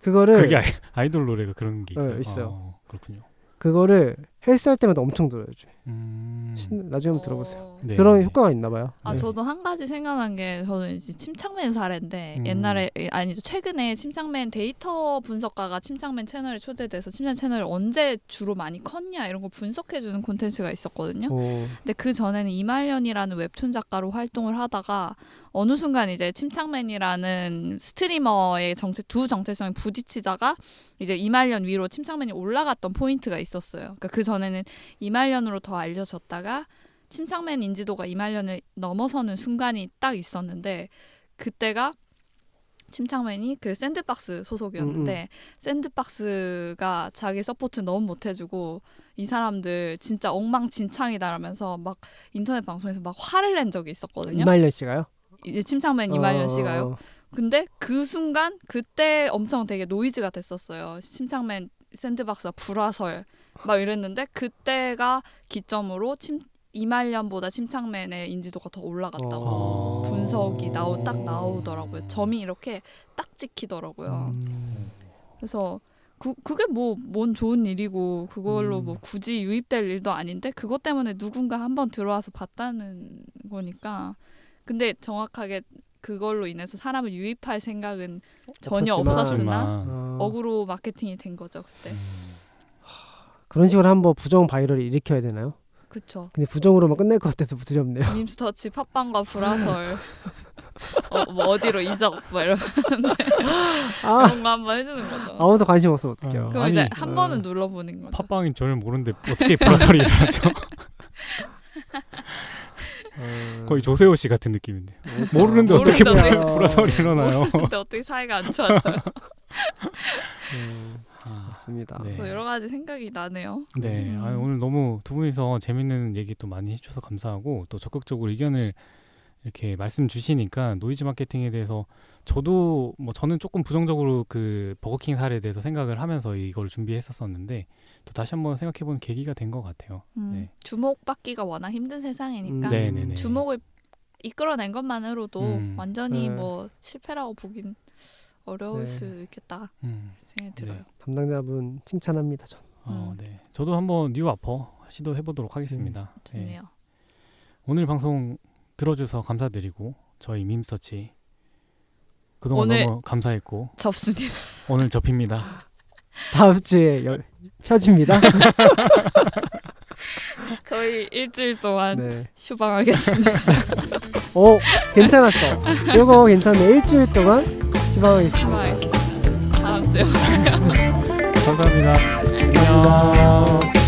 C: 그거를
B: 그게 아이돌 노래가 그런 게 있어요.
C: 있어요.
B: 그렇군요.
C: 그거를 헬스할 때마다 엄청 들어요. 나중에 한번 들어보세요.
B: 네.
C: 그런 효과가 있나 봐요.
D: 아
C: 네.
D: 저도 한 가지 생각난 게 저는 이제 침착맨 사례인데 옛날에 아니죠 최근에 침착맨 데이터 분석가가 침착맨 채널에 초대돼서 침착맨 채널이 언제 주로 많이 컸냐 이런 거 분석해주는 콘텐츠가 있었거든요. 근데 그 전에는 이말년이라는 웹툰 작가로 활동을 하다가 어느 순간 이제 침착맨이라는 스트리머의 두 정체성이 부딪히다가 이제 이말년 위로 침착맨이 올라갔던 포인트가 있었어요. 그러니까 그 전에는 이말년으로 더 알려졌다가 침착맨 인지도가 이말년을 넘어서는 순간이 딱 있었는데 그때가 침착맨이 그 샌드박스 소속이었는데 샌드박스가 자기 서포트 너무 못해주고 이 사람들 진짜 엉망진창이다라면서 막 인터넷 방송에서 막 화를 낸 적이 있었거든요.
C: 이말년 씨가요?
D: 이제 침착맨 이말년 씨가요. 근데 그 순간 그때 엄청 되게 노이즈가 됐었어요. 침착맨 샌드박스가 불화설 막 이랬는데 그때가 기점으로 이말년보다 침착맨의 인지도가 더 올라갔다고 분석이 딱 나오더라고요. 점이 이렇게 딱 찍히더라고요. 그래서 그게 뭔 좋은 일이고 그걸로 뭐 굳이 유입될 일도 아닌데 그것 때문에 누군가 한번 들어와서 봤다는 거니까. 근데 정확하게 그걸로 인해서 사람을 유입할 생각은 전혀 없었으나 어그로 마케팅이 된 거죠 그때.
C: 그런 식으로 한번 부정 바이럴을 일으켜야 되나요?
D: 그쵸.
C: 근데 부정으로만 끝날 것 같아서 두렵네요.
D: 밈스터치 팟빵과 불화설 뭐 어디로 이적 뭐 이런 그런 거 한번 해주는 거죠.
C: 아무도 관심 없으면 어떡해요.
D: 그럼 이제 한 번은 눌러보는 거죠.
B: 팟빵인 전혀 모르는데 어떻게 불화설이 일어나죠? 거의 조세호 씨 같은 느낌인데 모르는데 어떻게 불화설이 일어나요?
D: 근데 어떻게 사이가 안 좋아져요?
C: 맞습니다.
B: 네.
D: 그래서 여러 가지 생각이 나네요.
B: 네, 오늘 너무 두 분이서 재밌는 얘기 또 많이 해주셔서 감사하고 또 적극적으로 의견을 이렇게 말씀 주시니까 노이즈 마케팅에 대해서 저도 저는 조금 부정적으로 그 버거킹 사례에 대해서 생각을 하면서 이걸 준비했었었는데 또 다시 한번 생각해보는 계기가 된 것 같아요. 네.
D: 주목받기가 워낙 힘든 세상이니까 주목을 이끌어낸 것만으로도 완전히 뭐 실패라고 보긴 어려울 수 있겠다 생각이 들어요. 네.
C: 담당자분 칭찬합니다. 전.
B: 네. 저도 한번 뉴 아퍼 시도해보도록 하겠습니다.
D: 좋네요.
B: 네. 오늘 방송 들어주셔서 감사드리고 저희 밈서치 그동안 너무 감사했고
D: 접습니다.
B: 오늘 접힙니다.
C: 다음 주에 펴집니다.
D: 저희 일주일 동안 휴방하겠습니다.
C: 괜찮았어. 이거 괜찮네. 일주일 동안 희망하겠습니다.
D: 다음 주에
B: 감사합니다.
C: 감사합니다.